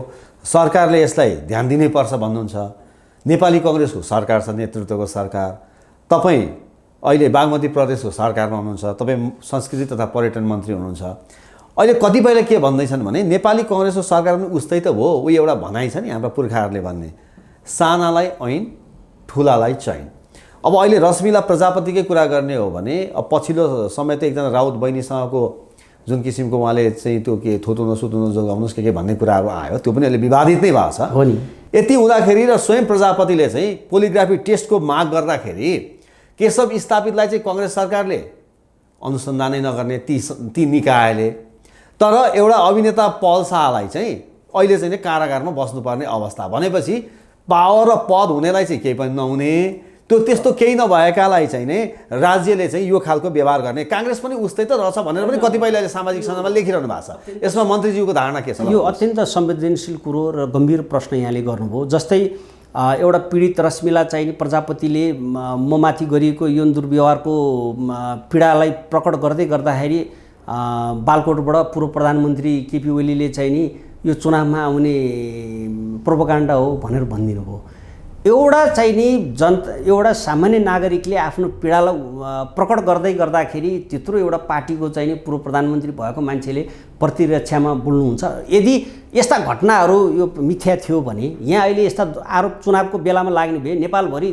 सरकारले यसलाई ध्यान दिनै पर्छ भन्नुहुन्छ। नेपाली कङ्ग्रेसको सरकार छ, नेतृत्वको सरकार, तपाईँ अहिले बागमती प्रदेशको सरकारमा हुनुहुन्छ, तपाईँ संस्कृति तथा पर्यटन मन्त्री हुनुहुन्छ। अहिले कतिपयले के भन्दैछन् भने नेपाली कङ्ग्रेसको सरकार पनि उस्तै त हो, उयो एउटा भनाइ छ नि हाम्रो पुर्खाहरूले भन्ने, सानालाई ऐन ठुलालाई चैन। अब अहिले रश्मिला प्रजापतिकै कुरा गर्ने हो भने अब पछिल्लो समय त एकजना राउत बहिनीसँगको जुन किसिमको उहाँले चाहिँ त्यो के थुतुनो सुतुनो जोगाउनुहोस् के भन्ने कुराहरू आयो, त्यो पनि अहिले विवादित नै भएको छ। हो नि, यति हुँदाखेरि र स्वयं प्रजापतिले चाहिँ पोलिग्राफी टेस्टको माग गर्दाखेरि केशव स्थापितलाई चाहिँ कङ्ग्रेस सरकारले अनुसन्धानै नगर्ने ती निकायले, तर एउटा अभिनेता पल शाहलाई चाहिँ अहिले चाहिँ कारागारमा बस्नुपर्ने अवस्था भनेपछि पावर र पद हुनेलाई चाहिँ केही पनि नहुने, त्यो त्यस्तो केही नभएकालाई चाहिँ नै राज्यले चाहिँ यो खालको व्यवहार गर्ने, काङ्ग्रेस पनि उस्तै त रहेछ भनेर पनि कतिपयले सामाजिक सञ्जालमा लेखिरहनु भएको छ। यसमा मन्त्रीज्यूको धारणा के छ? यो अत्यन्त संवेदनशील कुरो र गम्भीर प्रश्न यहाँले गर्नुभयो। जस्तै एउटा पीडित रश्मिला चाहिँ प्रजापतिले ममाथि गरिएको यौन दुर्व्यवहारको पीडालाई प्रकट गर्दै गर्दाखेरि बालकोटबाट पूर्व प्रधानमन्त्री केपी ओलीले चाहिँ नि यो चुनावमा आउने प्रोपोगन्डा हो भनेर भनिदिनु भयो। एउटा चाहिँ नि एउटा सामान्य नागरिकले आफ्नो पीडालाई प्रकट गर्दै गर्दाखेरि त्यत्रो एउटा पार्टीको चाहिँ नि पूर्व प्रधानमन्त्री भएको मान्छेले प्रतिरक्षामा बोल्नुहुन्छ। यदि यस्ता घटनाहरू यो मिथ्या थियो भने यहाँ अहिले यस्ता आरोप चुनावको बेलामा लाग्ने भए नेपालभरि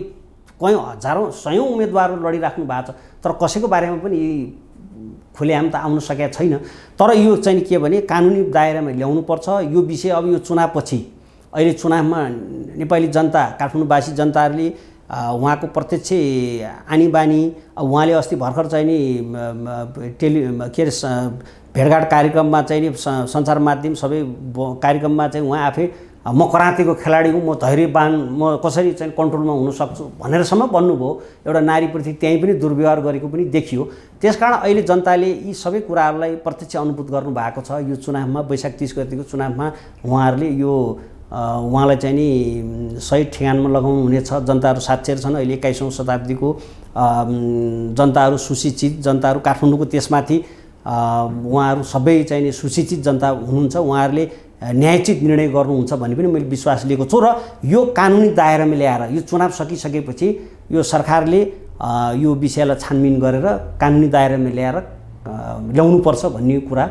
कयौँ हजारौँ सयौँ उम्मेदवारहरू लडिराख्नु भएको छ, तर कसैको बारेमा पनि खुलेआम त आउन सकेको छैन। तर यो चाहिँ के भने कानुनी दायरामा ल्याउनुपर्छ यो विषय। अब यो चुनावपछि अहिले चुनावमा नेपाली जनता, काठमाडौँवासी जनताहरूले उहाँको प्रत्यक्ष आनी बानी, उहाँले अस्ति भर्खर चाहिँ नि के अरे भेटघाट कार्यक्रममा चाहिँ नि सञ्चार माध्यम सबै कार्यक्रममा चाहिँ उहाँ आफै म करातेको खेलाडी हुँ, म धैर्यवान, म कसरी चाहिँ कन्ट्रोलमा हुन सक्छु भनेरसम्म भन्नुभयो। एउटा नारीप्रति त्यहीँ पनि दुर्व्यवहार गरेको पनि देखियो। त्यसकारण अहिले जनताले यी सबै कुराहरूलाई प्रत्यक्ष अनुभूत गर्नुभएको छ। यो चुनावमा वैशाख 30 गतिको चुनावमा उहाँहरूले यो उहाँलाई चाहिँ नि सही ठेगानमा लगाउनु हुनेछ। जनताहरू साक्षर छन्। अहिले 21औं शताब्दीको जनताहरू सुशिक्षित जनताहरू, काठमाडौँको त्यसमाथि उहाँहरू सबै चाहिँ नि सुशिक्षित जनता हुनुहुन्छ। उहाँहरूले न्यायोचित निर्णय गर्नुहुन्छ भन्ने पनि मैले विश्वास लिएको छु। र यो कानुनी दायरामा ल्याएर यो चुनाव सकिसकेपछि यो सरकारले यो विषयलाई छानबिन गरेर कानुनी दायरामा ल्याएर ल्याउनुपर्छ भन्ने कुरा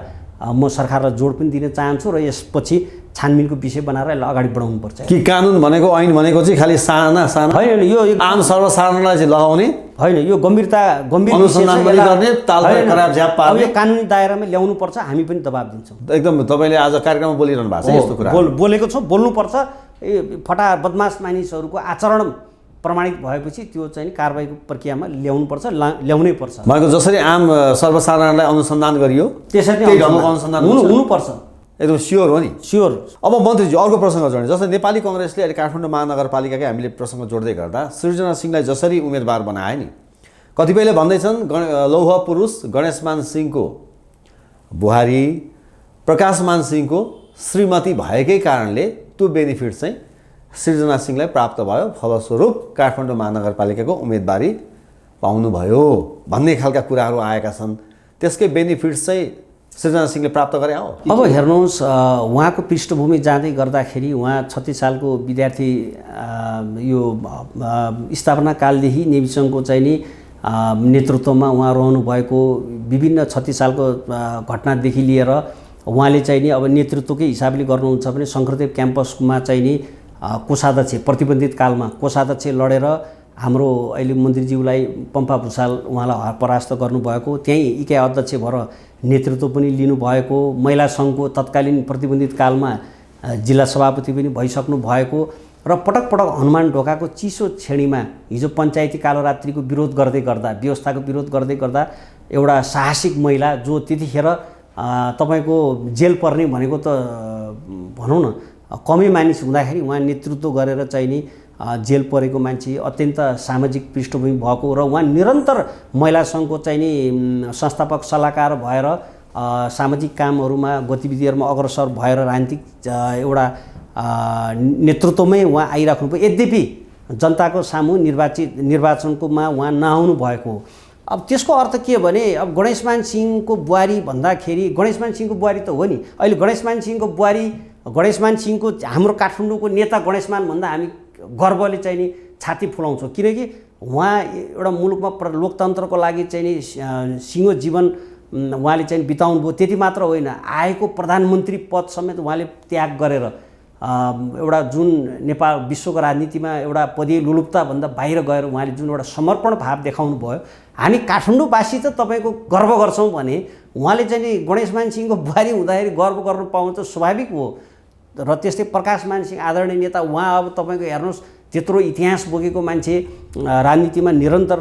म सरकारलाई जोड पनि दिन चाहन्छु। र यसपछि छानबिनको विषय बनाएर यसलाई अगाडि बढाउनुपर्छ। कि कानुन भनेको ऐन भनेको चाहिँ खालि साना होइन, यो आम सर्वसाधारणलाई चाहिँ लगाउने होइन, यो गम्भीर अनुसन्धान पनि गर्ने, तालमेल करार झ्याप पार्ने, यो कानुनी दायरामा ल्याउनुपर्छ। हामी पनि दबाब दिन्छौँ। एकदम तपाईँले आज कार्यक्रममा बोलिरहनु भएको छ यस्तो कुरा। बोलेको छु, बोल्नुपर्छ। फटा बदमास मानिसहरूको आचरण प्रमाणित भएपछि त्यो चाहिँ कारबाहीको प्रक्रियामा ल्याउनुपर्छ, ल्याउनै पर्छ। भनेको जसरी आम सर्वसाधारणलाई अनुसन्धान गरियो त्यसरी अनुसन्धान हुनुपर्छ। एकदम स्योर हो नि? स्योर। अब मन्त्रीजी अर्को प्रसङ्ग जोड्ने, जस्तै नेपाली कङ्ग्रेसले अहिले काठमाडौँ महानगरपालिकाकै हामीले प्रसङ्ग जोड्दै गर्दा सृजना सिंहलाई जसरी उम्मेदवार बनाए नि, कतिपयले भन्दैछन् लौह पुरुष गणेशमान सिंहको बुहारी प्रकाशमान सिंहको श्रीमती भएकै कारणले त्यो बेनिफिट चाहिँ सृजना सिंहलाई प्राप्त भयो, फलस्वरूप काठमाडौँ महानगरपालिकाको उम्मेदवारी पाउनुभयो भन्ने खालका कुराहरू आएका छन्। त्यसकै बेनिफिट चाहिँ सृजना सिंहले प्राप्त गरे हो। अब हेर्नुहोस्, उहाँको पृष्ठभूमि जाँदै गर्दाखेरि उहाँ 36 सालको विद्यार्थी यो स्थापना कालदेखि नेभी सङ्घको चाहिँ नि नेतृत्वमा उहाँ रहनु भएको विभिन्न 36 सालको घटनादेखि लिएर उहाँले चाहिँ नि अब नेतृत्वकै हिसाबले गर्नुहुन्छ भने शङ्करदेव क्याम्पसमा चाहिँ नि कोषाध्यक्ष प्रतिबन्धित कालमा कोषाध्यक्ष लडेर हाम्रो अहिले मन्त्रीज्यूलाई पम्पा भुषाल उहाँलाई परास्त गर्नुभएको, त्यहीँ इकाइ अध्यक्ष भएर नेतृत्व पनि लिनुभएको, महिला सङ्घको तत्कालीन प्रतिबन्धित कालमा जिल्ला सभापति पनि भइसक्नु भएको र पटक पटक हनुमान ढोकाको चिसो छेडीमा हिजो पञ्चायती कालोरात्रिको विरोध गर्दै गर्दा, व्यवस्थाको विरोध गर्दै गर्दा एउटा साहसिक महिला जो त्यतिखेर तपाईँको जेल पर्ने भनेको त भनौँ न कमै मानिस हुँदाखेरि उहाँ नेतृत्व गरेर चाहिँ नि जेल परेको मान्छे, अत्यन्त सामाजिक पृष्ठभूमि भएको र उहाँ निरन्तर महिला सङ्घको चाहिँ नि संस्थापक सल्लाहकार भएर सामाजिक कामहरूमा गतिविधिहरूमा अग्रसर भएर राजनीतिक एउटा नेतृत्वमै उहाँ आइराख्नुभयो। यद्यपि जनताको सामु निर्वाचनकोमा उहाँ नआउनु भएको। अब त्यसको अर्थ के हो भने अब गणेशमान सिंहको बुहारी भन्दाखेरि गणेशमान सिंहको बुहारी त हो नि, अहिले गणेशमान सिंहको बुहारी, गणेशमान सिंहको हाम्रो काठमाडौँको नेता गणेशमान भन्दा हामी गर्वले चाहिँ नि छाती फुलाउँछौँ, किनकि उहाँ एउटा मुलुकमा लोकतन्त्रको लागि चाहिँ नि सिङ्गो जीवन उहाँले चाहिँ बिताउनु भयो। त्यति मात्र होइन, आएको प्रधानमन्त्री पद समेत उहाँले त्याग गरेर एउटा जुन नेपाल विश्वको राजनीतिमा एउटा पदीय लुलुप्ताभन्दा बाहिर गएर उहाँले जुन एउटा समर्पण भाव देखाउनु भयो, हामी काठमाडौँवासी त तपाईँको गर्व गर्छौँ भने उहाँले चाहिँ नि गणेशमान सिंहको बुहारी हुँदाखेरि गर्व गर्नु पाउनु त स्वाभाविक हो। र त्यस्तै प्रकाशमान सिंह आदरणीय नेता, उहाँ अब तपाईँको हेर्नुहोस् त्यत्रो इतिहास बोकेको मान्छे, राजनीतिमा निरन्तर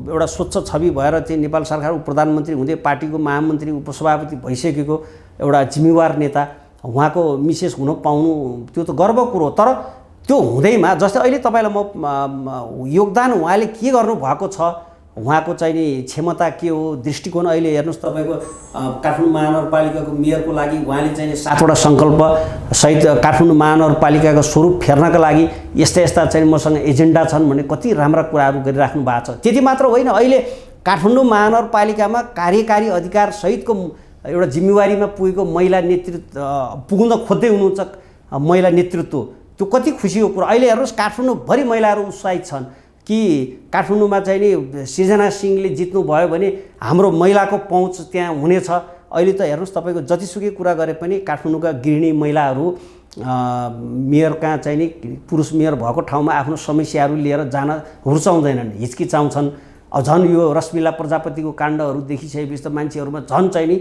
एउटा स्वच्छ छवि भएर चाहिँ नेपाल सरकारको प्रधानमन्त्री हुँदै पार्टीको महामन्त्री उपसभापति भइसकेको एउटा जिम्मेवार नेता, उहाँको मिसेस हुन पाउनु त्यो त गर्व कुरो। तर त्यो हुँदैमा जस्तै अहिले तपाईँलाई म योगदान उहाँले के गर्नुभएको छ, उहाँको चाहिँ नि क्षमता के हो, दृष्टिकोण अहिले हेर्नुहोस् तपाईँको काठमाडौँ महानगरपालिकाको मेयरको लागि उहाँले चाहिँ 7वटा सङ्कल्प सहित काठमाडौँ महानगरपालिकाको स्वरूप फेर्नका लागि यस्ता यस्ता चाहिँ मसँग एजेन्डा छन् भन्ने कति राम्रा कुराहरू गरिराख्नु भएको छ। त्यति मात्र होइन, अहिले काठमाडौँ महानगरपालिकामा कार्यकारी अधिकार सहितको एउटा जिम्मेवारीमा पुगेको महिला नेतृत्व पुग्न खोज्दै हुनुहुन्छ महिला नेतृत्व, त्यो कति खुसीको कुरा। अहिले हेर्नुहोस् काठमाडौँभरि महिलाहरू उत्साहित छन् कि काठमाडौँमा चाहिँ नि सृजना सिंहले जित्नुभयो भने हाम्रो महिलाको पहुँच त्यहाँ हुनेछ। अहिले त हेर्नुहोस् तपाईँको जतिसुकै कुरा गरे पनि काठमाडौँका गृहिणी महिलाहरू मेयर कहाँ चाहिँ नि पुरुष मेयर भएको ठाउँमा आफ्नो समस्याहरू लिएर जान रुचाउँदैनन्, हिचकिचाउँछन्। झन् यो रश्मिला प्रजापतिको काण्डहरू देखिसकेपछि त मान्छेहरूमा झन् चाहिँ नि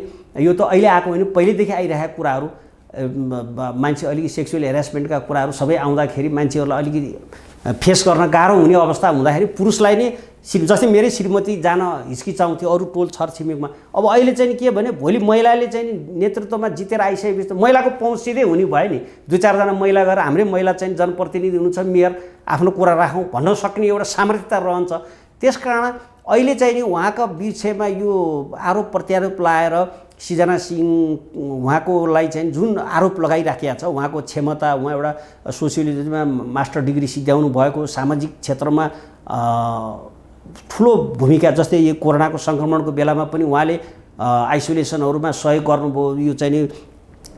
यो त अहिले आएको होइन, पहिल्यैदेखि आइरहेका कुराहरू, मान्छे अलिकति सेक्सुअल हेरेसमेन्टका कुराहरू सबै आउँदाखेरि मान्छेहरूलाई अलिकति फेस गर्न गाह्रो हुने अवस्था हुँदाखेरि पुरुषलाई नै जस्तै मेरै श्रीमती जान हिचकिचाउँथ्यो अरू टोल छरछिमेकमा। अब अहिले चाहिँ के भने भोलि महिलाले चाहिँ नेतृत्वमा जितेर आइसकेपछि त महिलाको पहुँच सिधै हुने भयो नि। 2-4 जना महिला गएर हाम्रै महिला चाहिँ जनप्रतिनिधि हुनुहुन्छ, मेयर आफ्नो कुरा राखौँ भन्न सक्ने एउटा सामर्थ्यता रहन्छ। त्यसकारण अहिले चाहिँ नि उहाँका विषयमा यो आरोप प्रत्यारोप लाएर सृजना सिंह उहाँकोलाई चाहिँ जुन आरोप लगाइराखेको छ, उहाँको क्षमता, उहाँ एउटा सोसियोलोजीमा मास्टर डिग्री सिद्ध्याउनु भएको, सामाजिक क्षेत्रमा ठुलो भूमिका, जस्तै यो कोरोनाको सङ्क्रमणको बेलामा पनि उहाँले आइसोलेसनहरूमा सहयोग गर्नुभयो। यो चाहिँ नि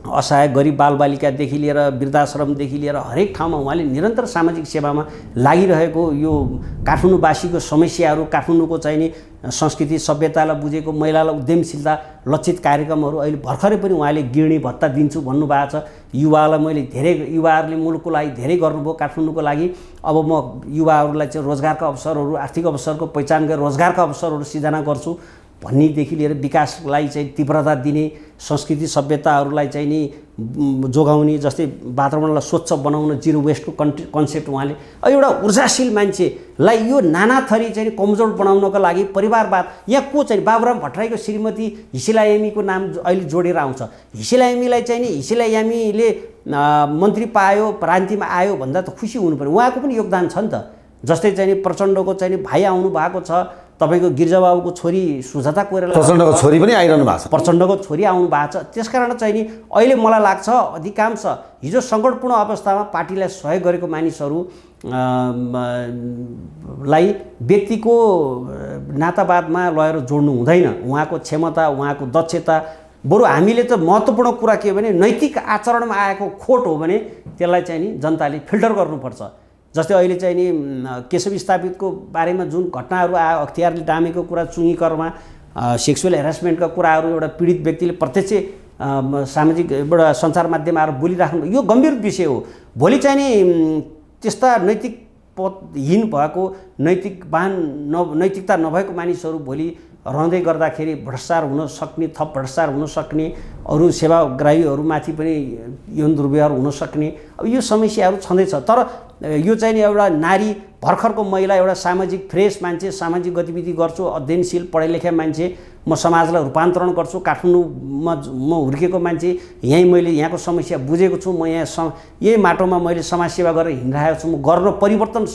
असहाय गरिब बालबालिकादेखि लिएर वृद्धाश्रमदेखि लिएर हरेक ठाउँमा उहाँले निरन्तर सामाजिक सेवामा लागिरहेको, यो काठमाडौँवासीको समस्याहरू, काठमाडौँको चाहिँ नि संस्कृति सभ्यतालाई बुझेको, महिलालाई उद्यमशीलता लक्षित कार्यक्रमहरू अहिले भर्खरै पनि उहाँले गृहिणी भत्ता दिन्छु भन्नुभएको छ। युवालाई मैले धेरै, युवाहरूले मुलुकको लागि धेरै गर्नुभयो काठमाडौँको लागि, अब म युवाहरूलाई चाहिँ रोजगारका अवसरहरू, आर्थिक अवसरको पहिचान गरेर रोजगारका अवसरहरू सिर्जना गर्छु भन्नेदेखि लिएर विकासलाई चाहिँ तीव्रता दिने, संस्कृति सभ्यताहरूलाई चाहिँ नि जोगाउने, जस्तै वातावरणलाई स्वच्छ बनाउन जिरो वेस्टको कन्सेप्ट उहाँले, एउटा ऊर्जाशील मान्छेलाई यो नाना थरी चाहिँ कमजोर बनाउनको लागि परिवारवाद। यहाँ को चाहिँ बाबुराम भट्टराईको श्रीमती हिसिला यामीको नाम अहिले जोडेर आउँछ। हिसिला यामीलाई चाहिँ नि हिसिला यामीले मन्त्री पायो, राजनीतिमा आयो भन्दा त खुसी हुनु पर्यो, उहाँको पनि योगदान छ नि त। जस्तै चाहिँ नि प्रचण्डको चाहिँ नि भाइ आउनु भएको छ, तपाईँको गिरिजाबाबुको छोरी सुजाता कोइराला, प्रचण्डको छोरी पनि आइरहनु भएको छ, प्रचण्डको छोरी आउनु भएको छ। त्यसकारण चाहिँ नि अहिले मलाई लाग्छ अधिकांश हिजो सङ्कटपूर्ण अवस्थामा पार्टीलाई सहयोग गरेको मानिसहरू लाई व्यक्तिको नातावादमा लगेर जोड्नु हुँदैन। उहाँको क्षमता, उहाँको दक्षता, बरु हामीले त महत्त्वपूर्ण कुरा के भने नैतिक आचरणमा आएको खोट हो भने त्यसलाई चाहिँ नि जनताले फिल्टर गर्नुपर्छ। जस्तै अहिले चाहिँ नि केशव स्थापितको बारेमा जुन घटनाहरू आयो, अख्तियारले डामेको कुरा, चुङीकरमा सेक्सुअल हेरासमेन्टका कुराहरू एउटा पीडित व्यक्तिले प्रत्यक्ष सामाजिक एउटा सञ्चार माध्यममा आएर बोलिराख्नु, यो गम्भीर विषय हो। भोलि चाहिँ नि त्यस्ता नैतिक पदहीन भएको नैतिकता नभएको मानिसहरू भोलि रहँदै गर्दाखेरि भ्रष्टाचार हुन सक्ने, थप भ्रष्टाचार हुन सक्ने, अरू सेवाग्राहीहरूमाथि पनि यौन दुर्व्यवहार हुन सक्ने, अब यो समस्याहरू छँदैछ। तर यो चाहिँ नि एउटा नारी भर्खरको महिला, एउटा सामाजिक फ्रेस मान्छे, सामाजिक गतिविधि गर्छु, अध्ययनशील पढालेखा मान्छे, म समाजलाई रूपान्तरण गर्छु, काठमाडौँमा म हुर्केको मान्छे, मैले यहाँको समस्या बुझेको छु, म यही माटोमा मैले समाजसेवा गरेर हिँडिरहेको छु, म गर्न परिवर्तन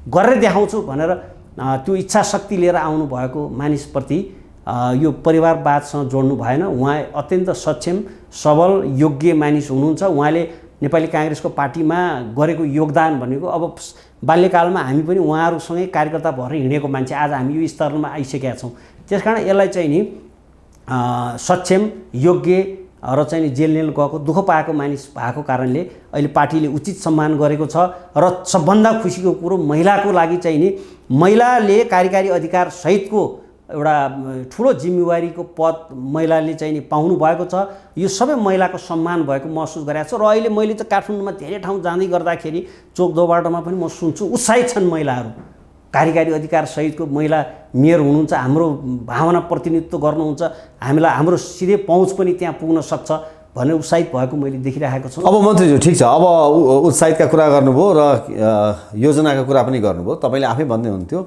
गरेर देखाउँछु भनेर त्यो इच्छा शक्ति लिएर आउनु भएको मानिसप्रति यो परिवारवादसँग जोड्नु भएन। उहाँ अत्यन्त सक्षम, सबल, योग्य मानिस हुनुहुन्छ। उहाँले नेपाली काङ्ग्रेसको पार्टीमा गरेको योगदान भनेको अब बाल्यकालमा हामी पनि उहाँहरूसँगै कार्यकर्ता भएर हिँडेको मान्छे, आज हामी यो स्तरमा आइसकेका छौँ। त्यसकारण यसलाई चाहिँ नि सक्षम, योग्य र चाहिँ नि जेल गएको, दुःख पाएको मानिस भएको कारणले अहिले पार्टीले उचित सम्मान गरेको छ। र सबभन्दा खुसीको कुरो महिलाको लागि चाहिँ नि महिलाले कार्यकारी अधिकार सहितको एउटा ठुलो जिम्मेवारीको पद महिलाले चाहिँ नि पाउनु भएको छ। यो सबै महिलाको सम्मान भएको महसुस गरेको छु। र अहिले मैले त काठमाडौँमा धेरै ठाउँ जाँदै गर्दाखेरि चोक दोबाटोमा पनि म सुन्छु, उत्साहित छन् महिलाहरू, कार्यकारी अधिकार सहितको महिला मेयर हुनुहुन्छ, हाम्रो भावना प्रतिनिधित्व गर्नुहुन्छ, हामीलाई हाम्रो सिधै पहुँच पनि त्यहाँ पुग्न सक्छ भनेर उत्साहित भएको मैले देखिरहेको छु। अब मन्त्रीज्यू ठिक छ, अब उत्साहितका कुरा गर्नुभयो र योजनाका कुरा पनि गर्नुभयो। तपाईँले आफै भन्दै हुन्थ्यो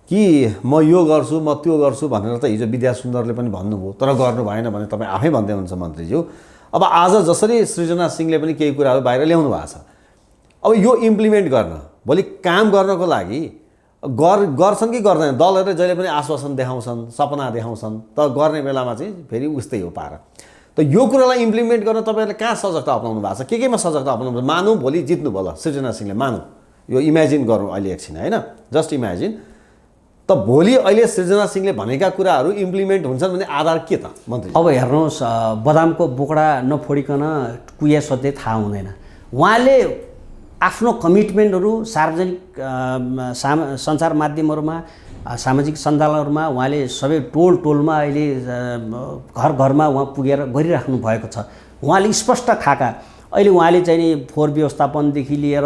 कि म यो गर्छु, म त्यो गर्छु भनेर त हिजो विद्या सुन्दरले पनि भन्नुभयो, तर गर्नु भएन भने तपाईँ आफै भन्दै हुनुहुन्छ मन्त्रीज्यू। अब आज जसरी सृजना सिंहले पनि केही कुराहरू बाहिर ल्याउनु भएको छ, अब यो इम्प्लिमेन्ट गर्न, भोलि काम गर्नको लागि गर्छन् कि गर्दैन? दलहरूले जहिले पनि आश्वासन देखाउँछन्, सपना देखाउँछन्, तर गर्ने बेलामा चाहिँ फेरि उस्तै हो पारा। त यो कुरालाई इम्प्लिमेन्ट गर्न तपाईँहरूले कहाँ सजगता अप्नाउनु भएको छ? केमा सजगता अप्नाउनु? मानौँ भोलि जित्नु भयो सृजना सिंहले, मानौँ, यो इमेजिन गरौँ अहिले एकछिन, होइन, जस्ट इमेजिन। त भोलि अहिले सृजना सिंहले भनेका कुराहरू इम्प्लिमेन्ट हुन्छन् भने आधार के त मन्त्री? अब हेर्नुहोस्, बदामको बोक्रा नफोडिकन कुया सधैँ थाहा हुँदैन। उहाँले आफ्नो कमिटमेन्टहरू सार्वजनिक सञ्चार माध्यमहरूमा, सामाजिक सञ्जालहरूमा उहाँले सबै टोलमा अहिले घर घरमा उहाँ पुगेर गरिराख्नु भएको छ। उहाँले स्पष्ट खाका अहिले उहाँले चाहिँ नि फोहोर व्यवस्थापनदेखि लिएर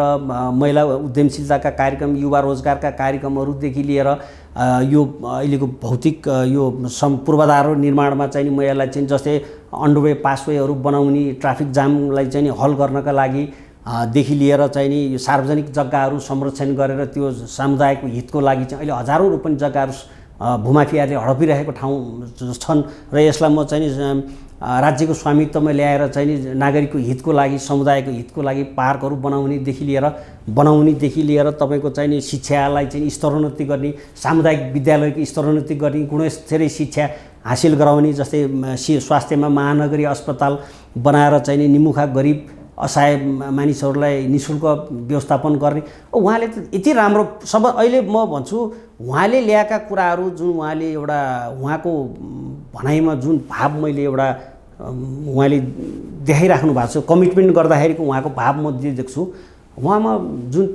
महिला उद्यमशीलताका कार्यक्रम, युवा रोजगारका कार्यक्रमहरूदेखि लिएर यो अहिलेको भौतिक यो पूर्वाधारहरू निर्माणमा चाहिँ नि महिलालाई चाहिँ जस्तै अन्डरवे पासवेहरू बनाउने, ट्राफिक जामलाई चाहिँ नि हल गर्नका लागि देखि लिएर चाहिँ नि यो सार्वजनिक जग्गाहरू संरक्षण गरेर त्यो समुदायको हितको लागि चाहिँ अहिले हजारौँ रुपैयाँ जग्गाहरू भूमाफियाले हडपिरहेको ठाउँ छन् र यसलाई म चाहिँ नि राज्यको स्वामित्वमा ल्याएर चाहिँ नि नागरिकको हितको लागि, समुदायको हितको लागि पार्कहरू बनाउनेदेखि लिएर तपाईँको चाहिँ नि शिक्षालाई चाहिँ स्तरोन्नति गर्ने, सामुदायिक विद्यालयको स्तरोन्नति गर्ने, गुणस्तरीय शिक्षा हासिल गराउने, जस्तै स्वास्थ्यमा महानगरीय अस्पताल बनाएर चाहिँ नि निमुखा गरिब असहाय मानिसहरूलाई निःशुल्क व्यवस्थापन गर्ने। उहाँले त यति राम्रो सब अहिले म भन्छु उहाँले ल्याएका कुराहरू जुन उहाँले एउटा उहाँको भनाइमा जुन भाव मैले एउटा उहाँले देखाइराख्नु भएको छ, कमिटमेन्ट गर्दाखेरिको उहाँको भाव म देख्छु। उहाँमा जुन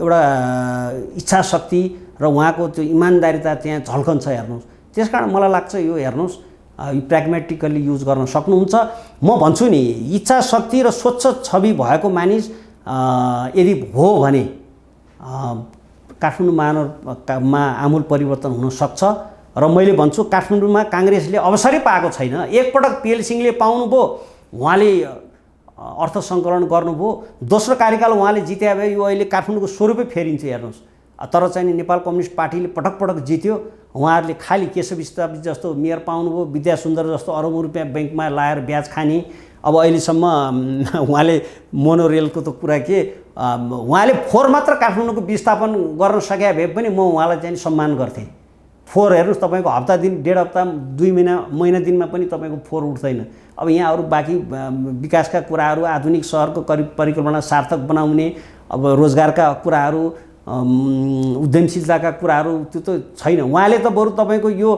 एउटा इच्छा शक्ति र उहाँको त्यो इमान्दारिता त्यहाँ झल्कन्छ हेर्नुहोस्। त्यसकारण मलाई लाग्छ यो हेर्नुहोस् यो प्र्याग्मेटिकल्ली युज गर्न सक्नुहुन्छ। म भन्छु नि इच्छा शक्ति र स्वच्छ छवि भएको मानिस यदि हो भने काठमाडौँ महानगरमा आमूल परिवर्तन हुन सक्छ। र मैले भन्छु काठमाडौँमा काङ्ग्रेसले अवसरै पाएको छैन। एकपटक पिएल सिंहले पाउनुभयो, उहाँले अर्थ सङ्कलन गर्नुभयो, दोस्रो कार्यकाल उहाँले जित्या भए यो अहिले काठमाडौँको स्वरूपै फेरिन्छ हेर्नुहोस्। तर चाहिँ नेपाल कम्युनिस्ट पार्टीले पटक पटक जित्यो, उहाँहरूले खालि केशव स्थापित जस्तो मेयर पाउनुभयो, विद्या सुन्दर जस्तो अरबौँ रुपियाँ ब्याङ्कमा लाएर ब्याज खाने। अब अहिलेसम्म उहाँले मोनोरेलको त कुरा के, उहाँले फोहोर मात्र काठमाडौँको विस्थापन गर्न सके भए पनि म उहाँलाई चाहिँ सम्मान गर्थेँ। फोहोर हेर्नुहोस् तपाईँको हप्ता दिन, डेढ हप्ता, 2 महिना दिनमा पनि तपाईँको फोहोर उठ्दैन। अब यहाँ अरू बाँकी विकासका कुराहरू, आधुनिक सहरको परिकल्पना सार्थक बनाउने, अब रोजगारका कुराहरू, उद्यमशीलताका कुराहरू त्यो त छैन। उहाँले त बरु तपाईँको यो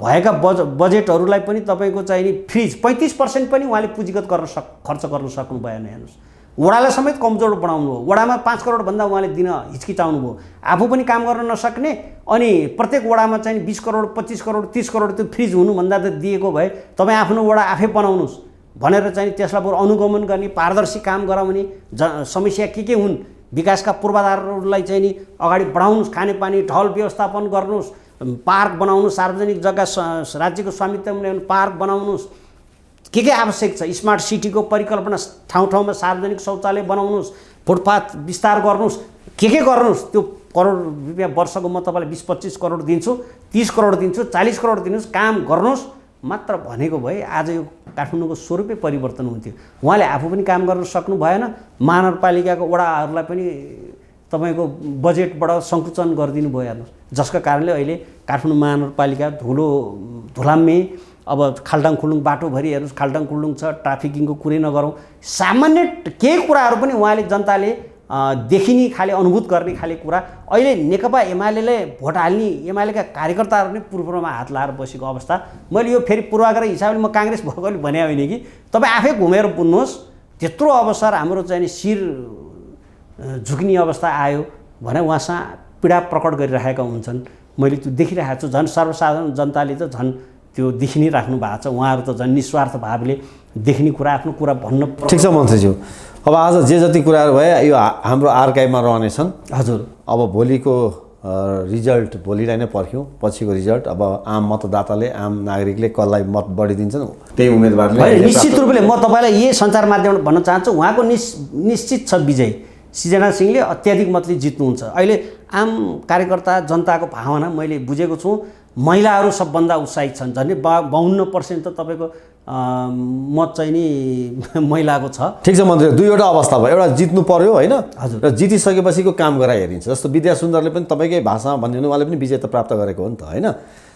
भएका बजेटहरूलाई पनि तपाईँको चाहिँ नि फ्रिज 35% पनि उहाँले पुँजीगत खर्च गर्न सक्नु भएन हेर्नुहोस्। वडालाई समेत कमजोर बनाउनु भयो, वडामा 5 करोडभन्दा उहाँले दिन हिचकिचाउनु भयो, आफू पनि काम गर्न नसक्ने, अनि प्रत्येक वडामा चाहिँ 20 करोड 25 करोड 30 करोड त्यो फ्रिज हुनुभन्दा त दिएको भए तपाईँ आफ्नो वडा आफै बनाउनुहोस् भनेर चाहिँ त्यसलाई बरु अनुगमन गर्ने, पारदर्शी काम गराउने, समस्या के हुन् विकासका पूर्वाधारहरूलाई चाहिँ नि अगाडि बढाउनुहोस्, खानेपानी ढल व्यवस्थापन गर्नुहोस्, पार्क बनाउनुहोस्, सार्वजनिक जग्गा राज्यको स्वामित्वमा ल्याउनु, पार्क बनाउनुहोस्, के आवश्यक छ, स्मार्ट सिटीको परिकल्पना, ठाउँ ठाउँमा सार्वजनिक शौचालय बनाउनुहोस्, फुटपाथ विस्तार गर्नुहोस्, के गर्नुहोस्। त्यो करोड रुपियाँ वर्षको म तपाईँलाई 20-25 करोड दिन्छु, 30 करोड दिन्छु, 40 करोड दिनुहोस्, काम गर्नुहोस् मात्र भनेको भए आज यो काठमाडौँको स्वरूपै परिवर्तन हुन्थ्यो। उहाँले आफू पनि काम गर्न सक्नु भएन, महानगरपालिकाको वडाहरूलाई पनि तपाईँको बजेटबाट सङ्कुचन गरिदिनु भयो हेर्नुहोस्, जसका कारणले अहिले काठमाडौँ महानगरपालिका धुलाम्मे, अब खाल्टाङ खुल्डुङ बाटोभरि हेर्नुहोस्, खाल्टाङ खुल्डुङ छ, ट्राफिकिङको कुरै नगरौँ, सामान्य केही कुराहरू पनि उहाँले जनताले देखिने खाले अनुभूत गर्ने खाले कुरा अहिले नेकपा एमाले भोट हाल्ने एमालेका कार्यकर्ताहरू नै पूर्वमा हात लाएर बसेको अवस्था। मैले यो फेरि पूर्वाग्रह हिसाबले म काङ्ग्रेस भएकोले भने होइन कि तपाईँ आफै घुमेर बुझ्नुहोस्, त्यत्रो अवसर हाम्रो चाहिँ शिर झुक्ने अवस्था आयो भने उहाँसँग पीडा प्रकट गरिरहेका हुन्छन्। मैले त्यो देखिरहेको छु। झन् सर्वसाधारण जनताले त झन् त्यो देखि नै राख्नु भएको छ। उहाँहरू त झन् निस्वार्थ भावले देखिने कुरा, आफ्नो कुरा भन्न। ठिक छ मन्त्रीज्यू, अब आज जे जति कुराहरू भए यो हाम्रो आर्काइभमा रहनेछन्। हजुर, अब भोलिको रिजल्ट भोलिलाई नै पर्ख्यौँ, पछिको रिजल्ट अब आम मतदाताले, आम नागरिकले कसलाई मत बढी दिन्छन् त्यही उम्मेदवारले। निश्चित रूपले म तपाईँलाई यही सञ्चार माध्यमबाट भन्न चाहन्छु, उहाँको निश्चित छ विजय। सृजना सिंहले अत्याधिक मतले जित्नुहुन्छ। अहिले आम कार्यकर्ता जनताको भावना मैले बुझेको छु, महिलाहरू सबभन्दा उत्साहित छन्। झन् 52% त तपाईँको मत चाहिँ नि महिलाको छ। ठिक छ मन्त्री, दुईवटा अवस्था भयो, एउटा जित्नु पर्यो होइन, हजुर, र जितिसकेपछिको काम गराइ हेरिन्छ। जस्तो विद्या सुन्दरले पनि तपाईँकै भाषामा भनिदिनु, उहाँले पनि विजय त प्राप्त गरेको हो नि त होइन।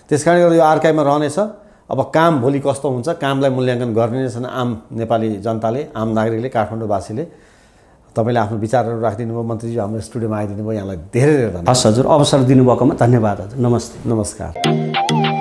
त्यस कारणले गर्दा यो आर्काइभमा रहनेछ। अब काम भोलि कस्तो हुन्छ, कामलाई मूल्याङ्कन गर्ने नै छन् आम नेपाली जनताले, आम नागरिकले, काठमाडौँवासीले। तपाईँले आफ्नो विचारहरू राखिदिनु भयो मन्त्रीजी, हाम्रो स्टुडियोमा आइदिनु भयो, यहाँलाई धेरै धेरै धन्यवाद। हस् हजुर, अवसर दिनुभएकोमा धन्यवाद हजुर। नमस्ते। नमस्कार।